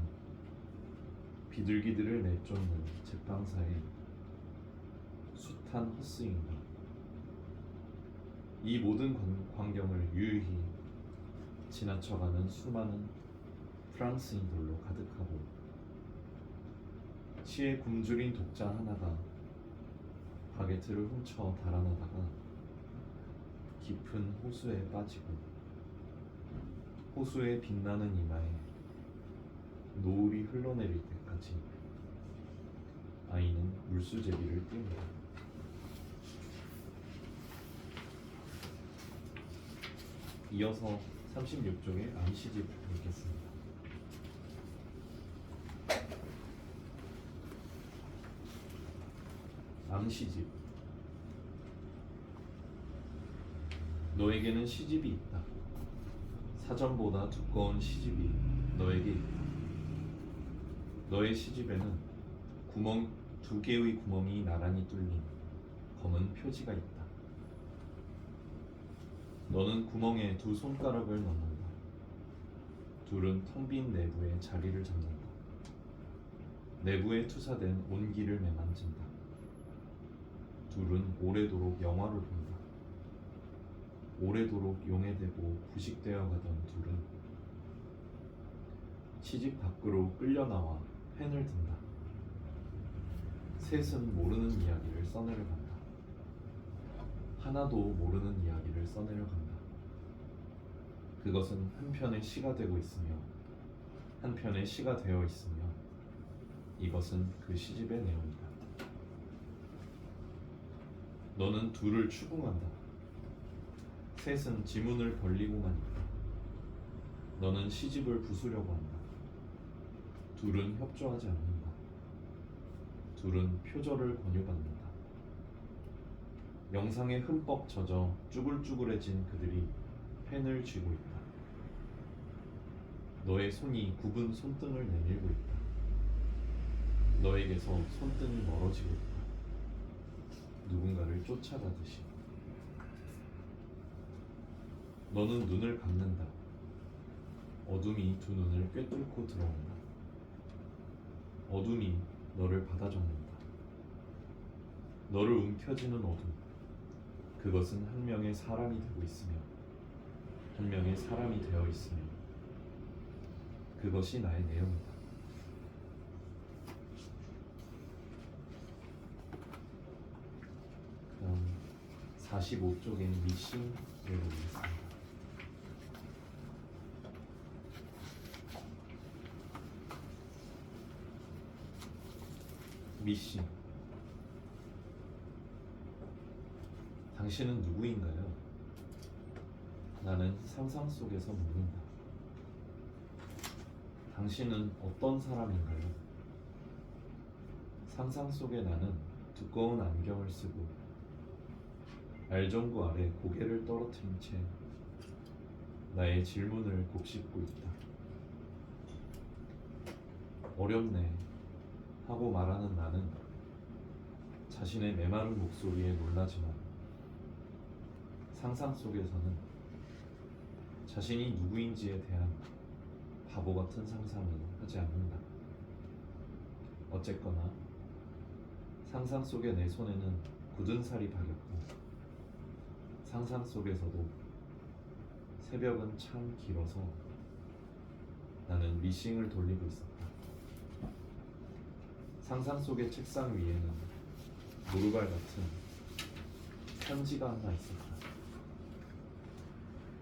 비둘기들을 내쫓는 제빵사의 숱한 헛스윙과 이 모든 광경을 유유히 지나쳐가는 수많은 프랑스인들로 가득하고 시에 굶주린 독자 하나가 바게트를 훔쳐 달아나다가 깊은 호수에 빠지고 호수의 빛나는 이마에 노을이 흘러내릴 때까지 아이는 물수제비를 띱니다. 이어서 36쪽의 암시집을 읽겠습니다. 암시집. 너에게는 시집이 있다. 사전보다 두꺼운 시집이 너에게 있다. 너의 시집에는 두 개의 구멍이 나란히 뚫린 검은 표지가 있다. 너는 구멍에 두 손가락을 넣는다. 둘은 텅 빈 내부에 자리를 잡는다. 내부에 투사된 온기를 매만진다. 둘은 오래도록 영화를 본다. 오래도록 용해되고 부식되어 가던 둘은 시집 밖으로 끌려나와 펜을 든다. 셋은 모르는 이야기를 써내려 간다. 하나도 모르는 이야기를 써내려 간다. 그것은 한편의 시가 되고 있으며 한편의 시가 되어 있으며 이것은 그 시집의 내용이다. 너는 둘을 추궁한다. 셋은 지문을 벌리고만 있다. 너는 시집을 부수려고 한다. 둘은 협조하지 않는다. 둘은 표절을 권유받는다. 영상에 흠뻑 젖어 쭈글쭈글해진 그들이 펜을 쥐고 있다. 너의 손이 굽은 손등을 내밀고 있다. 너에게서 손등이 멀어지고 있다. 누군가를 쫓아가듯이. 너는 눈을 감는다. 어둠이 두 눈을 꿰뚫고 들어온다. 어둠이 너를 받아 적는다. 너를 움켜쥐는 어둠. 그것은 한 명의 사람이 되고 있으며 한 명의 사람이 되어 있으며 그것이 나의 내용이다. 그럼 45쪽의 미싱을 보겠습니다. 미싱. 당신은 누구인가요? 나는 상상 속에서 묻는다. 당신은 어떤 사람인가요? 상상 속의 나는 두꺼운 안경을 쓰고 알전구 아래 고개를 떨어뜨린 채 나의 질문을 곱씹고 있다. 어렵네 하고 말하는 나는 자신의 메마른 목소리에 놀라지만 상상 속에서는 자신이 누구인지에 대한 바보 같은 상상은 하지 않는다. 어쨌거나 상상 속의 내 손에는 굳은 살이 박였고 상상 속에서도 새벽은 참 길어서 나는 미싱을 돌리고 있었다. 상상 속의 책상 위에는 모르갈 같은 편지가 하나 있었다.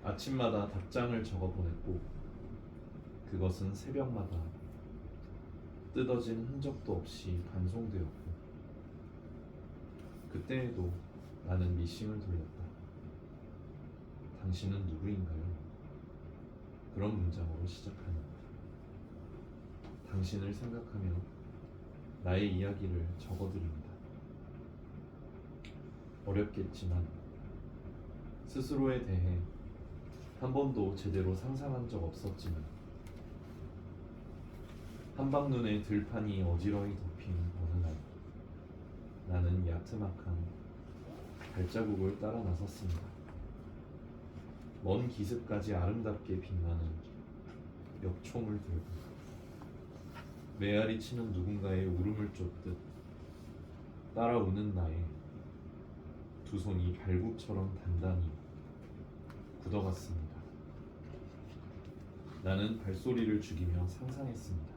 아침마다 답장을 적어 보냈고 그것은 새벽마다 뜯어진 흔적도 없이 반송되었고 그때에도 나는 미싱을 돌렸다. 당신은 누구인가요? 그런 문장으로 시작하는 당신을 생각하며 나의 이야기를 적어드립니다. 어렵겠지만 스스로에 대해 한 번도 제대로 상상한 적 없었지만 한방눈에 들판이 어지러이 덮인 어느 날 나는 야트막한 발자국을 따라 나섰습니다. 먼 기슭까지 아름답게 빛나는 멱총을 들고 메아리 치는 누군가의 울음을 쫓듯 따라오는 나의 두 손이 발굽처럼 단단히 굳어갔습니다. 나는 발소리를 죽이며 상상했습니다.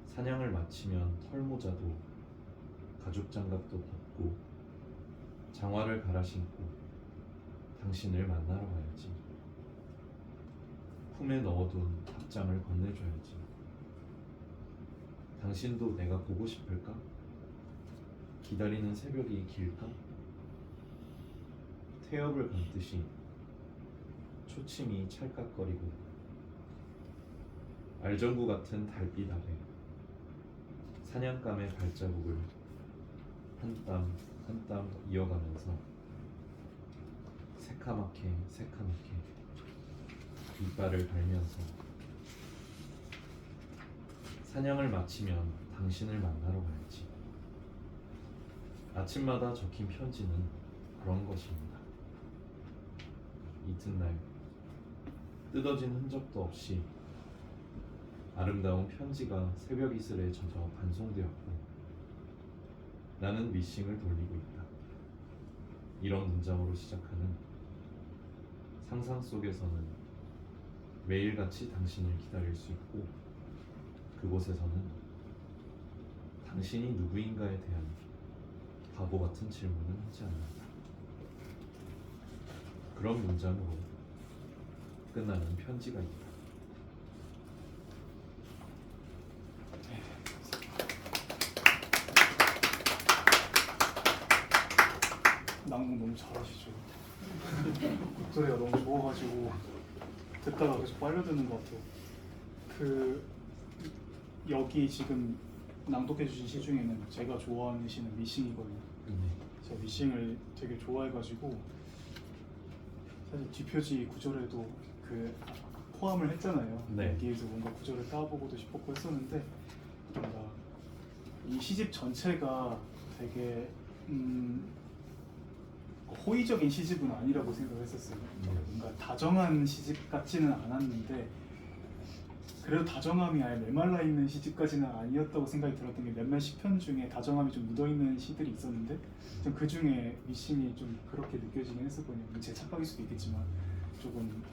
사냥을 마치면 털모자도 가죽장갑도 벗고 장화를 갈아 신고 당신을 만나러 가야지. 품에 넣어둔 답장을 건네줘야지. 당신도 내가 보고 싶을까? 기다리는 새벽이 길까? 태엽을 감듯이 초침이 찰칵거리고 알전구 같은 달빛 아래 사냥감의 발자국을 한 땀 한 땀 이어가면서 새카맣게 이빨을 갈면서 사냥을 마치면 당신을 만나러 가야지. 아침마다 적힌 편지는 그런 것입니다. 이튿날 뜯어진 흔적도 없이 아름다운 편지가 새벽 이슬에 젖어 반송되었고 나는 미싱을 돌리고 있다. 이런 문장으로 시작하는 상상 속에서는 매일같이 당신을 기다릴 수 있고 그곳에서는 당신이 누구인가에 대한 바보 같은 질문은 하지 않는다. 그런 문장으로 끝나는 편지가 있다. 낭독 너무 잘하시죠. 목소리가 너무 좋아가지고 듣다가 계속 빨려드는 것 같아요. 그 여기 지금 낭독해주신 시 중에는 제가 좋아하는 시는 미싱이거든요. 제가 미싱을 되게 좋아해가지고 사실 뒷표지 구절에도 그 포함을 했잖아요. 네. 여기에서 뭔가 구절을 따보고도 싶었고 했었는데 뭔가 이 시집 전체가 되게 호의적인 시집은 아니라고 생각했었어요. 뭔가 다정한 시집 같지는 않았는데 그래도 다정함이 아예 메말라 있는 시집까지는 아니었다고 생각이 들었던 게 몇몇 시편 중에 다정함이 좀 묻어있는 시들이 있었는데 좀 그 중에 미싱이 좀 그렇게 느껴지긴 했었거든요. 제 착각일 수도 있겠지만 조금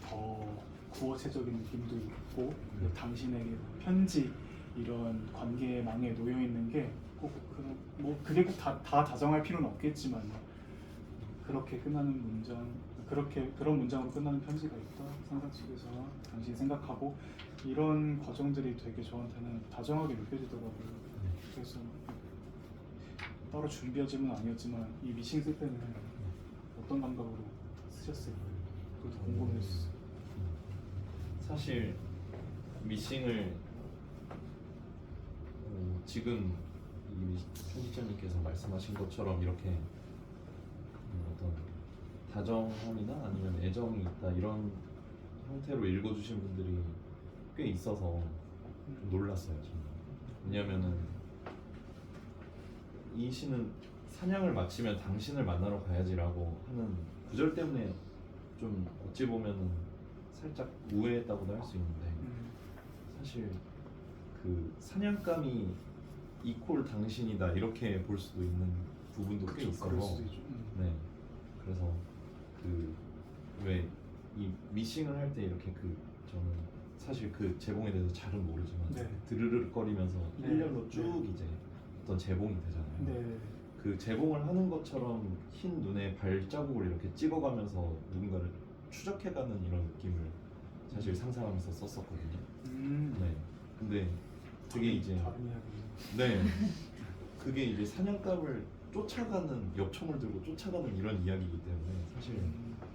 더 구어체적인 느낌도 있고 그리고 당신에게 편지 이런 관계망에 놓여있는 게 꼭 뭐 그게 꼭 다 다정할 필요는 없겠지만 그렇게 끝나는 문장, 그런 문장으로 끝나는 편지가 있다. 상상 속에서 당신 생각하고 이런 과정들이 되게 저한테는 다정하게 느껴지더라고요. 그래서 따로 준비하지는 아니었지만 이 미싱 쓸 때는 어떤 감각으로 쓰셨어요? 그것도 궁금했어요. 사실 미싱을 지금 이 편집자님께서 말씀하신 것처럼 이렇게 어떤 다정함이나 아니면 애정이 있다 이런 형태로 읽어주신 분들이 꽤 있어서 좀 놀랐어요. 저는. 왜냐면은 이 시는 사냥을 마치면 당신을 만나러 가야지라고 하는 구절 때문에 좀 어찌 보면은 살짝 우회했다고도 할 수 있는데 사실 그 사냥감이 이퀄 당신이다 이렇게 볼 수도 있는 부분도 꽤 있어서 그럴 수도 있죠. 네 그래서 그 왜 이 미싱을 할 때 이렇게 그 저는 사실 그 재봉에 대해서 잘은 모르지만 네. 드르륵거리면서 네. 일렬로 쭉 네. 이제 어떤 재봉이 되잖아요. 네. 그 재봉을 하는 것처럼 흰 눈에 발자국을 이렇게 찍어가면서 누군가를 추적해가는 이런 느낌을 사실 상상하면서 썼었거든요. 네. 근데 그게 이제 다른 이야기. 네. 그게 이제 사냥감을 쫓아가는 엽총을 들고 쫓아가는 이런 이야기이기 때문에 사실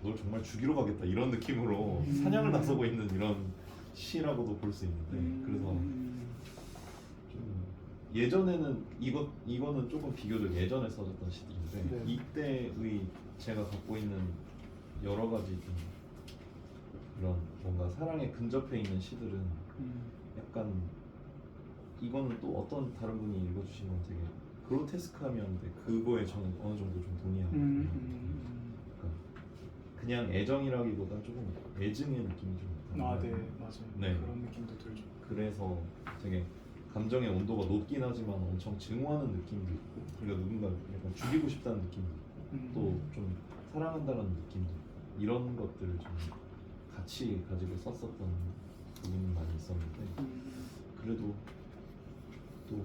널 정말 죽이러 가겠다 이런 느낌으로 사냥을 나서고 있는 이런 시라고도 볼 수 있는데 그래서 좀 예전에는 이거는 조금 비교적 예전에 써졌던 시들인데 네. 이때의 제가 갖고 있는 여러 가지 좀 이런 뭔가 사랑에 근접해 있는 시들은 약간 이거는 또 어떤 다른 분이 읽어주신 건 되게 그로테스크함이었는데 그거에 저는 어느 정도 좀 동의하거든요. 그러니까 그냥 애정이라기보다 조금 애증의 느낌이 좀 있다. 네, 맞아요. 네. 그런 느낌도 들죠. 그래서 되게 감정의 온도가 높긴 하지만 엄청 증오하는 느낌도 있고 그리고 누군가 약간 죽이고 싶다는 느낌도 있고 또 좀 사랑한다는 느낌도 있고 이런 것들을 좀 같이 가지고 썼었던 부분이 많이 있었는데 그래도 또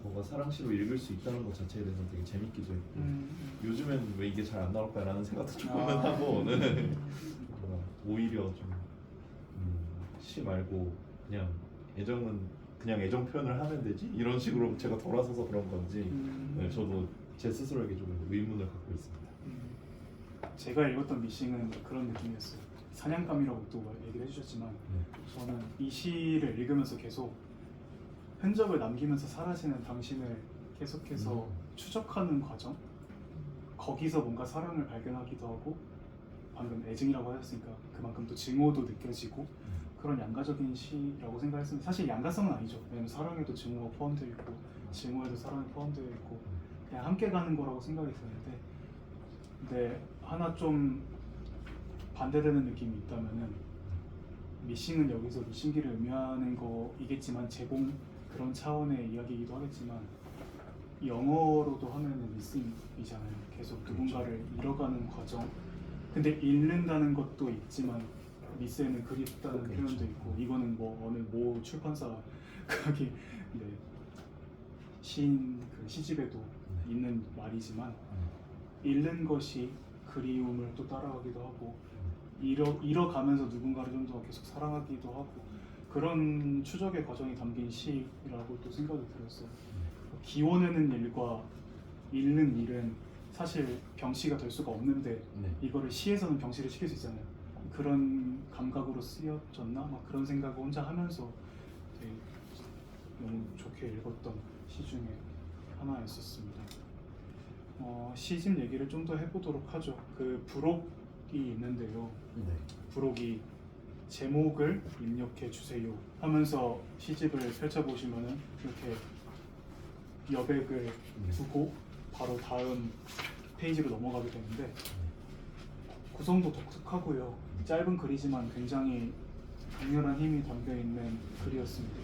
뭔가 사랑시로 읽을 수 있다는 것 자체에 대해서 되게 재밌기도 했고 요즘엔 왜 이게 잘 안 나올까라는 생각도 조금은 하고 네. 뭔가 오히려 좀 시 말고 그냥 애정은 그냥 애정 표현을 하면 되지 이런 식으로 제가 돌아서서 그런 건지 네, 저도 제 스스로에게 좀 의문을 갖고 있습니다. 제가 읽었던 미싱은 그런 느낌이었어요. 사냥감이라고 또 얘기를 해주셨지만 저는 이 시를 읽으면서 계속 흔적을 남기면서 사라지는 당신을 계속해서 추적하는 과정, 거기서 뭔가 사랑을 발견하기도 하고 방금 애증이라고 하셨으니까 그만큼 또 증오도 느껴지고 그런 양가적인 시라고 생각했습니다. 사실 양가성은 아니죠. 왜냐면 사랑에도 증오가 포함되어 있고 증오에도 사랑이 포함되어 있고 그냥 함께 가는 거라고 생각이 드는데, 근데 하나 좀 반대되는 느낌이 있다면은 미싱은 여기서 미싱기를 의미하는 거이겠지만 제공 그런 차원의 이야기이기도 하겠지만 영어로도 하면은 미싱이잖아요. 계속 누군가를 잃어가는 과정. 근데 잃는다는 것도 있지만 미스에는 그립다는 그렇죠. 표현도 있고, 이거는 뭐 어느 모 출판사 거기 네, 시인 그 시집에도 있는 말이지만 잃는 것이 그리움을 또 따라가기도 하고 잃어가면서 누군가를 좀 더 계속 사랑하기도 하고 그런 추적의 과정이 담긴 시라고 또 생각이 들었어요. 기원하는 일과 잃는 일은 사실 병시가 될 수가 없는데 네. 이거를 시에서는 병시를 시킬 수 있잖아요. 그런 감각으로 쓰여졌나? 막 그런 생각을 혼자 하면서 되게 너무 좋게 읽었던 시 중에 하나였었습니다. 시집 얘기를 좀 더 해보도록 하죠. 그 부록이 있는데요. 네. 부록이 제목을 입력해 주세요 하면서 시집을 펼쳐보시면은 이렇게 여백을 두고 바로 다음 페이지로 넘어가게 되는데 구성도 독특하고요. 짧은 글이지만 굉장히 강렬한 힘이 담겨 있는 글이었습니다.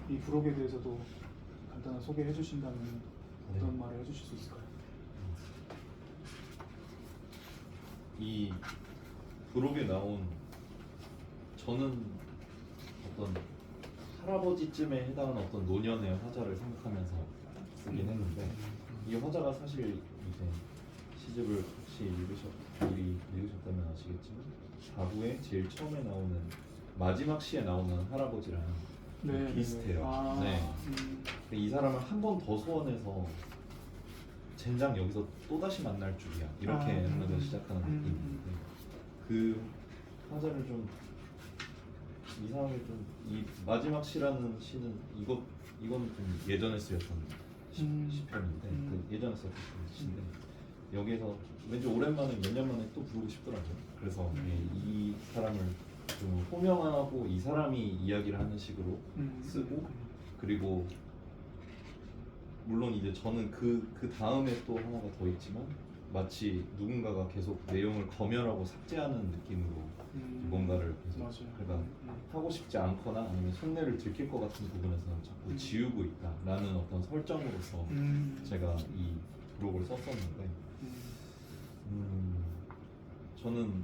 이 부록에 대해서도 간단한 소개해 주신다면 어떤 말을 해주실 수 있을까요? 이 부록에 나온 저는 어떤 할아버지쯤에 해당하는 어떤 노년의 화자를 생각하면서 쓰긴 했는데 이 화자가 사실 이제 시집을 혹시 미리 읽으셨다면 아시겠지만 4부에 제일 처음에 나오는 마지막 시에 나오는 할아버지랑 네, 비슷해요. 네. 이 사람을 한 번 더 소원해서 젠장 여기서 또 다시 만날 줄이야 이렇게 하면서 시작하는 느낌인데 그 화자를 좀 이상하게 좀 이 마지막 시라는 시는 이건 좀 예전에 쓰였던 시편인데 그 예전에 썼던 시인데 여기서 왠지 오랜만에 몇 년 만에 또 부르고 싶더라고요. 그래서 이 사람을 좀 호명하고 이 사람이 이야기를 하는 식으로 쓰고, 그리고 물론 이제 저는 그 다음에 또 하나가 더 있지만 마치 누군가가 계속 내용을 검열하고 삭제하는 느낌으로 뭔가를 계속 맞아요. 그러니까 하고 싶지 않거나 아니면 속내를 들킬 것 같은 부분에서는 자꾸 지우고 있다라는 어떤 설정으로서 제가 이 부록을 썼었는데 저는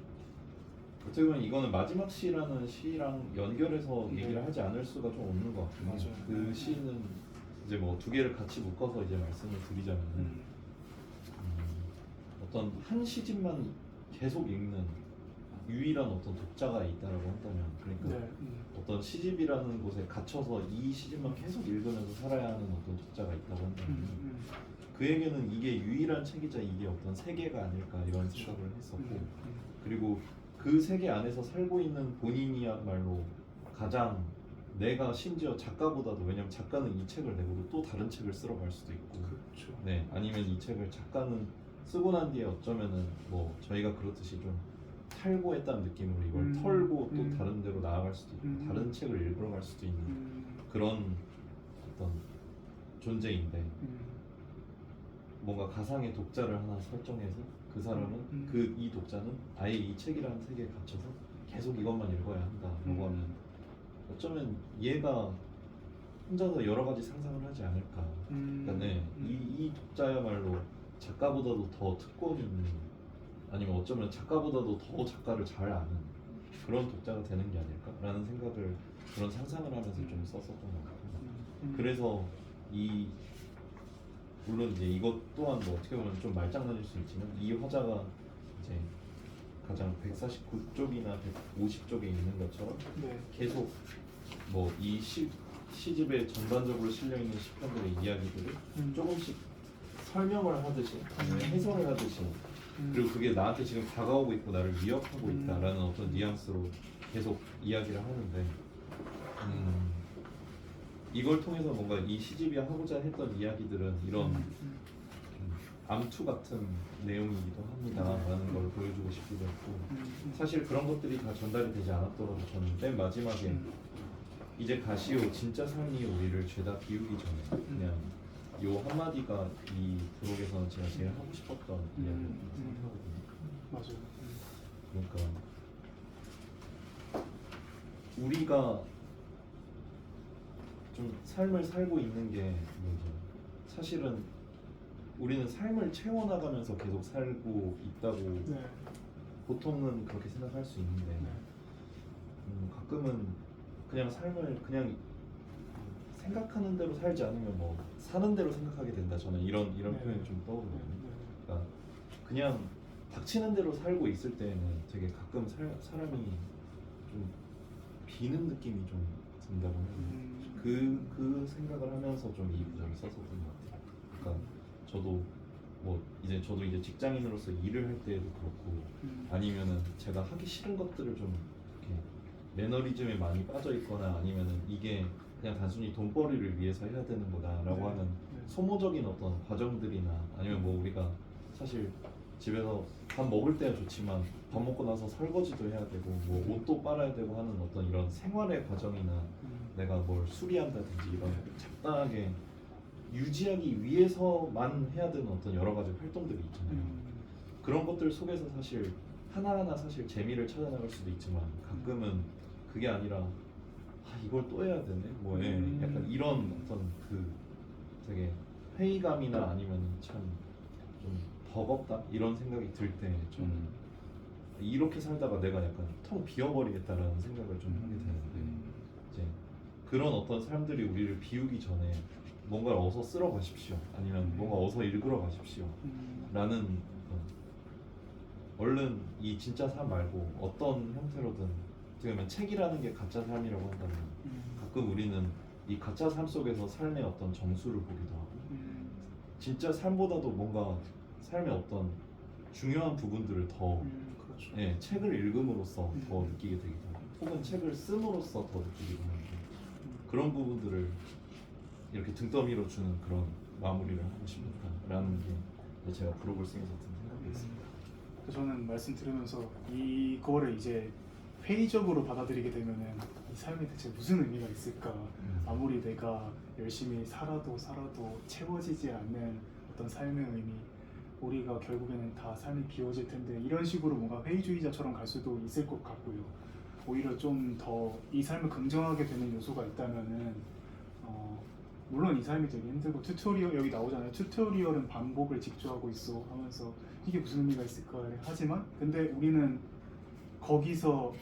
어떻게 보면 이거는 마지막 시라는 시랑 연결해서 얘기를 하지 않을 수가 좀 없는 것 같긴 해요. 맞아요. 그 시는 이제 뭐 두 개를 같이 묶어서 이제 말씀을 드리자면 어떤 한 시집만 계속 읽는 유일한 어떤 독자가 있다라고 한다면, 그러니까 어떤 시집이라는 곳에 갇혀서 이 시집만 계속 읽으면서 살아야 하는 어떤 독자가 있다고 한다면 그에게는 이게 유일한 책이자 이게 어떤 세계가 아닐까 이런 생각을 했었고, 그리고 그 세계 안에서 살고 있는 본인이야말로 가장 내가 심지어 작가보다도, 왜냐면 작가는 이 책을 내고도 또 다른 책을 쓰러 갈 수도 있고 그렇죠. 네, 아니면 이 책을 작가는 쓰고 난 뒤에 어쩌면은 뭐 저희가 그렇듯이 좀 탈고했다는 느낌으로 이걸 털고 또 다른 데로 나아갈 수도 있고 다른 책을 읽으러 갈 수도 있는 그런 어떤 존재인데 뭔가 가상의 독자를 하나 설정해서 그 사람은 이 독자는 아예 이 책이라는 세계에 갇혀서 계속 이것만 읽어야 한다라고 하면 어쩌면 얘가 혼자서 여러 가지 상상을 하지 않을까. 그러니까 네, 이 독자야말로 작가보다도 더 특권 있는, 아니면 어쩌면 작가보다도 더 작가를 잘 아는 그런 독자가 되는 게 아닐까라는 생각을, 그런 상상을 하면서 좀 썼었던 것 같아요. 그래서 물론 이제 이것 또한 뭐 어떻게 보면 좀 말장난일 수 있지만 이 화자가 이제 가장 149쪽이나 150쪽에 있는 것처럼 네. 계속 뭐 이 시집에 전반적으로 실려 있는 시편들의 이야기들을 조금씩 설명을 하듯이 아니면 해설을 하듯이 그리고 그게 나한테 지금 다가오고 있고 나를 위협하고 있다라는 어떤 뉘앙스로 계속 이야기를 하는데 이걸 통해서 뭔가 이 시집이 하고자 했던 이야기들은 이런 암투 같은 내용이기도 합니다라는 걸 보여주고 싶기도 했고 사실 그런 것들이 다 전달이 되지 않았더라도 저는 맨 마지막에 이제 가시오 진짜 삶이 우리를 죄다 비우기 전에 그냥 요 한마디가 이 부록에서는 제가 제일 하고 싶었던 이야기라고 생각하거든요. 맞아요. 그러니까 우리가 좀 삶을 살고 있는 게 뭐죠? 사실은 우리는 삶을 채워나가면서 계속 살고 있다고 네. 보통은 그렇게 생각할 수 있는데 네. 가끔은 그냥 삶을 그냥 생각하는 대로 살지 않으면 뭐 사는 대로 생각하게 된다. 저는 이런 네. 표현이 좀 떠오르거든요. 네. 그러니까 그냥 닥치는 대로 살고 있을 때는 되게 가끔 사람이 좀 비는 느낌이 좀 든다고 해야 되나? 그 생각을 하면서 좀 이 구절을 썼었던 것 같아요. 그러니까 저도 이제 직장인으로서 일을 할 때도 그렇고 아니면은 제가 하기 싫은 것들을 좀 이렇게 매너리즘에 많이 빠져 있거나 아니면은 이게 그냥 단순히 돈벌이를 위해서 해야 되는 거다라고 네. 하는 네. 소모적인 어떤 과정들이나 아니면 뭐 우리가 사실 집에서 밥 먹을 때는 좋지만 밥 먹고 나서 설거지도 해야 되고 뭐 옷도 빨아야 되고 하는 어떤 이런 생활의 과정이나 내가 뭘 수리한다든지 이런 잡다하게 유지하기 위해서만 해야 되는 어떤 여러 가지 활동들이 있잖아요. 그런 것들 속에서 사실 하나하나 사실 재미를 찾아나갈 수도 있지만 가끔은 그게 아니라 이걸 또 해야 되네 뭐해 약간 이런 어떤 그 되게 회의감이나 아니면 참 좀 버겁다 이런 생각이 들 때 저는 이렇게 살다가 내가 약간 텅 비어버리겠다라는 생각을 좀 하게 되는데 이제 그런 어떤 삶들이 우리를 비우기 전에 뭔가를 어서 쓸어 가십시오 아니면 뭔가 어서 읽으러 가십시오 라는 얼른 이 진짜 삶 말고 어떤 형태로든 어떻게 보면 책이라는 게 가짜 삶이라고 한다면 가끔 우리는 이 가짜 삶 속에서 삶의 어떤 정수를 보기도 하고 진짜 삶보다도 뭔가 삶의 어떤 중요한 부분들을 더 그렇죠. 예, 책을 읽음으로써 더 느끼게 되기도 하고 혹은 책을 씀으로써 더 느끼기도 하는데 그런 부분들을 이렇게 등떠밀어 주는 그런 마무리를 하고 싶다라는 게 제가 부록을 쓰면서 든 생각이었습니다. 저는 말씀 들으면서 이거를 이제 회의적으로 받아들이게 되면은 이 삶이 대체 무슨 의미가 있을까? 아무리 내가 열심히 살아도 채워지지 않는 어떤 삶의 의미, 우리가 결국에는 다 삶이 비워질 텐데 이런 식으로 뭔가 회의주의자처럼 갈 수도 있을 것 같고요. 오히려 좀 더 이 삶을 긍정하게 되는 요소가 있다면은 물론 이 삶이 되게 힘들고 튜토리얼 여기 나오잖아요. 튜토리얼은 반복을 직조하고 있어 하면서 이게 무슨 의미가 있을까 하지만 근데 우리는 거기서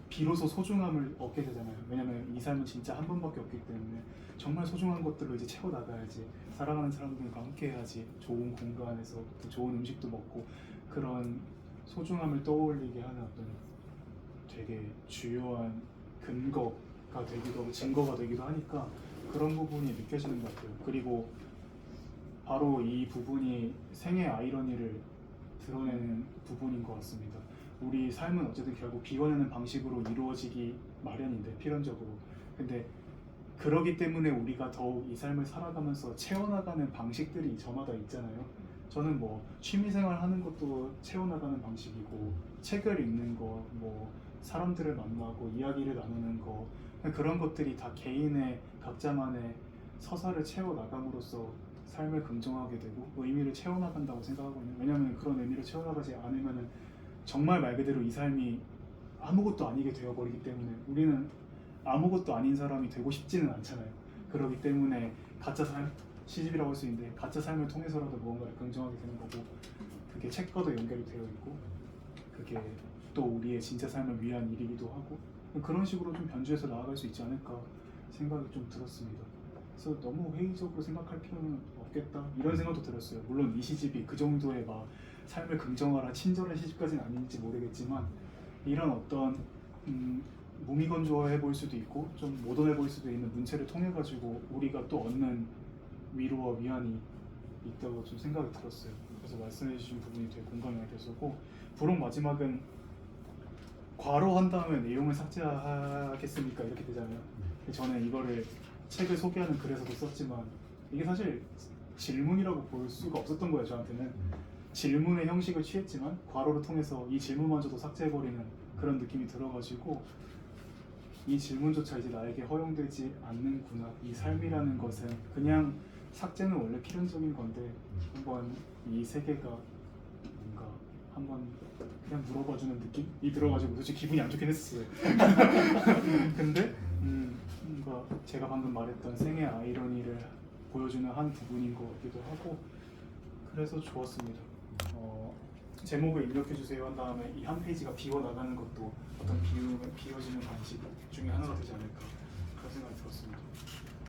비로소 소중함을 얻게 되잖아요. 왜냐면 이 삶은 진짜 한 번밖에 없기 때문에 정말 소중한 것들로 이제 채워나가야지. 사랑하는 사람들과 함께 해야지. 좋은 공간에서 좋은 음식도 먹고 그런 소중함을 떠올리게 하는 어떤 되게 주요한 근거가 되기도 하고 증거가 되기도 하니까 그런 부분이 느껴지는 것 같아요. 그리고 바로 이 부분이 생의 아이러니를 드러내는 부분인 것 같습니다. 우리 삶은 어쨌든 결국 비워내는 방식으로 이루어지기 마련인데 필연적으로 근데 그러기 때문에 우리가 더욱 이 삶을 살아가면서 채워나가는 방식들이 저마다 있잖아요. 저는 뭐 취미생활 하는 것도 채워나가는 방식이고 책을 읽는 거, 뭐 사람들을 만나고 이야기를 나누는 거 그런 것들이 다 개인의 각자만의 서사를 채워나감으로써 삶을 긍정하게 되고 의미를 채워나간다고 생각하거든요. 왜냐하면 그런 의미를 채워나가지 않으면 정말 말 그대로 이 삶이 아무것도 아니게 되어버리기 때문에 우리는 아무것도 아닌 사람이 되고 싶지는 않잖아요. 그렇기 때문에 가짜 삶, 시집이라고 할 수 있는데 가짜 삶을 통해서라도 무언가를 긍정하게 되는 거고 그게 책과도 연결이 되어 있고 그게 또 우리의 진짜 삶을 위한 일이기도 하고 그런 식으로 좀 변주해서 나아갈 수 있지 않을까 생각이 좀 들었습니다. 그래서 너무 회의적으로 생각할 필요는 없겠다 이런 생각도 들었어요. 물론 이 시집이 그 정도의 막 삶을 긍정하라 친절한 시집까지는 아닌지 모르겠지만 이런 어떤 무미건조해 보일 수도 있고 좀 모던해 보일 수도 있는 문체를 통해 가지고 우리가 또 얻는 위로와 위안이 있다고 좀 생각이 들었어요. 그래서 말씀해 주신 부분이 되게 공감이 많이 됐었고 부록 마지막은 괄호한 다음에 내용을 삭제하겠습니까 이렇게 되잖아요. 저는 이거를 책을 소개하는 글에서도 썼지만 이게 사실 질문이라고 볼 수가 없었던 거예요. 저한테는 질문의 형식을 취했지만 괄호를 통해서 이 질문마저도 삭제해버리는 그런 느낌이 들어가지고 이 질문조차 이제 나에게 허용되지 않는구나. 이 삶이라는 것은 그냥 삭제는 원래 필연적인 건데 한번 이 세계가 뭔가 한번 그냥 물어봐주는 느낌이 들어가지고 솔직히 기분이 안 좋긴 했었어요. 근데 뭔가 제가 방금 말했던 생의 아이러니를 보여주는 한 부분인 것 같기도 하고 그래서 좋았습니다. 제목을 입력해주세요 한 다음에 이 한 페이지가 비워나가는 것도 어떤 비워지는 방식 중에 하나가 되지 않을까 그런 생각이 들었습니다.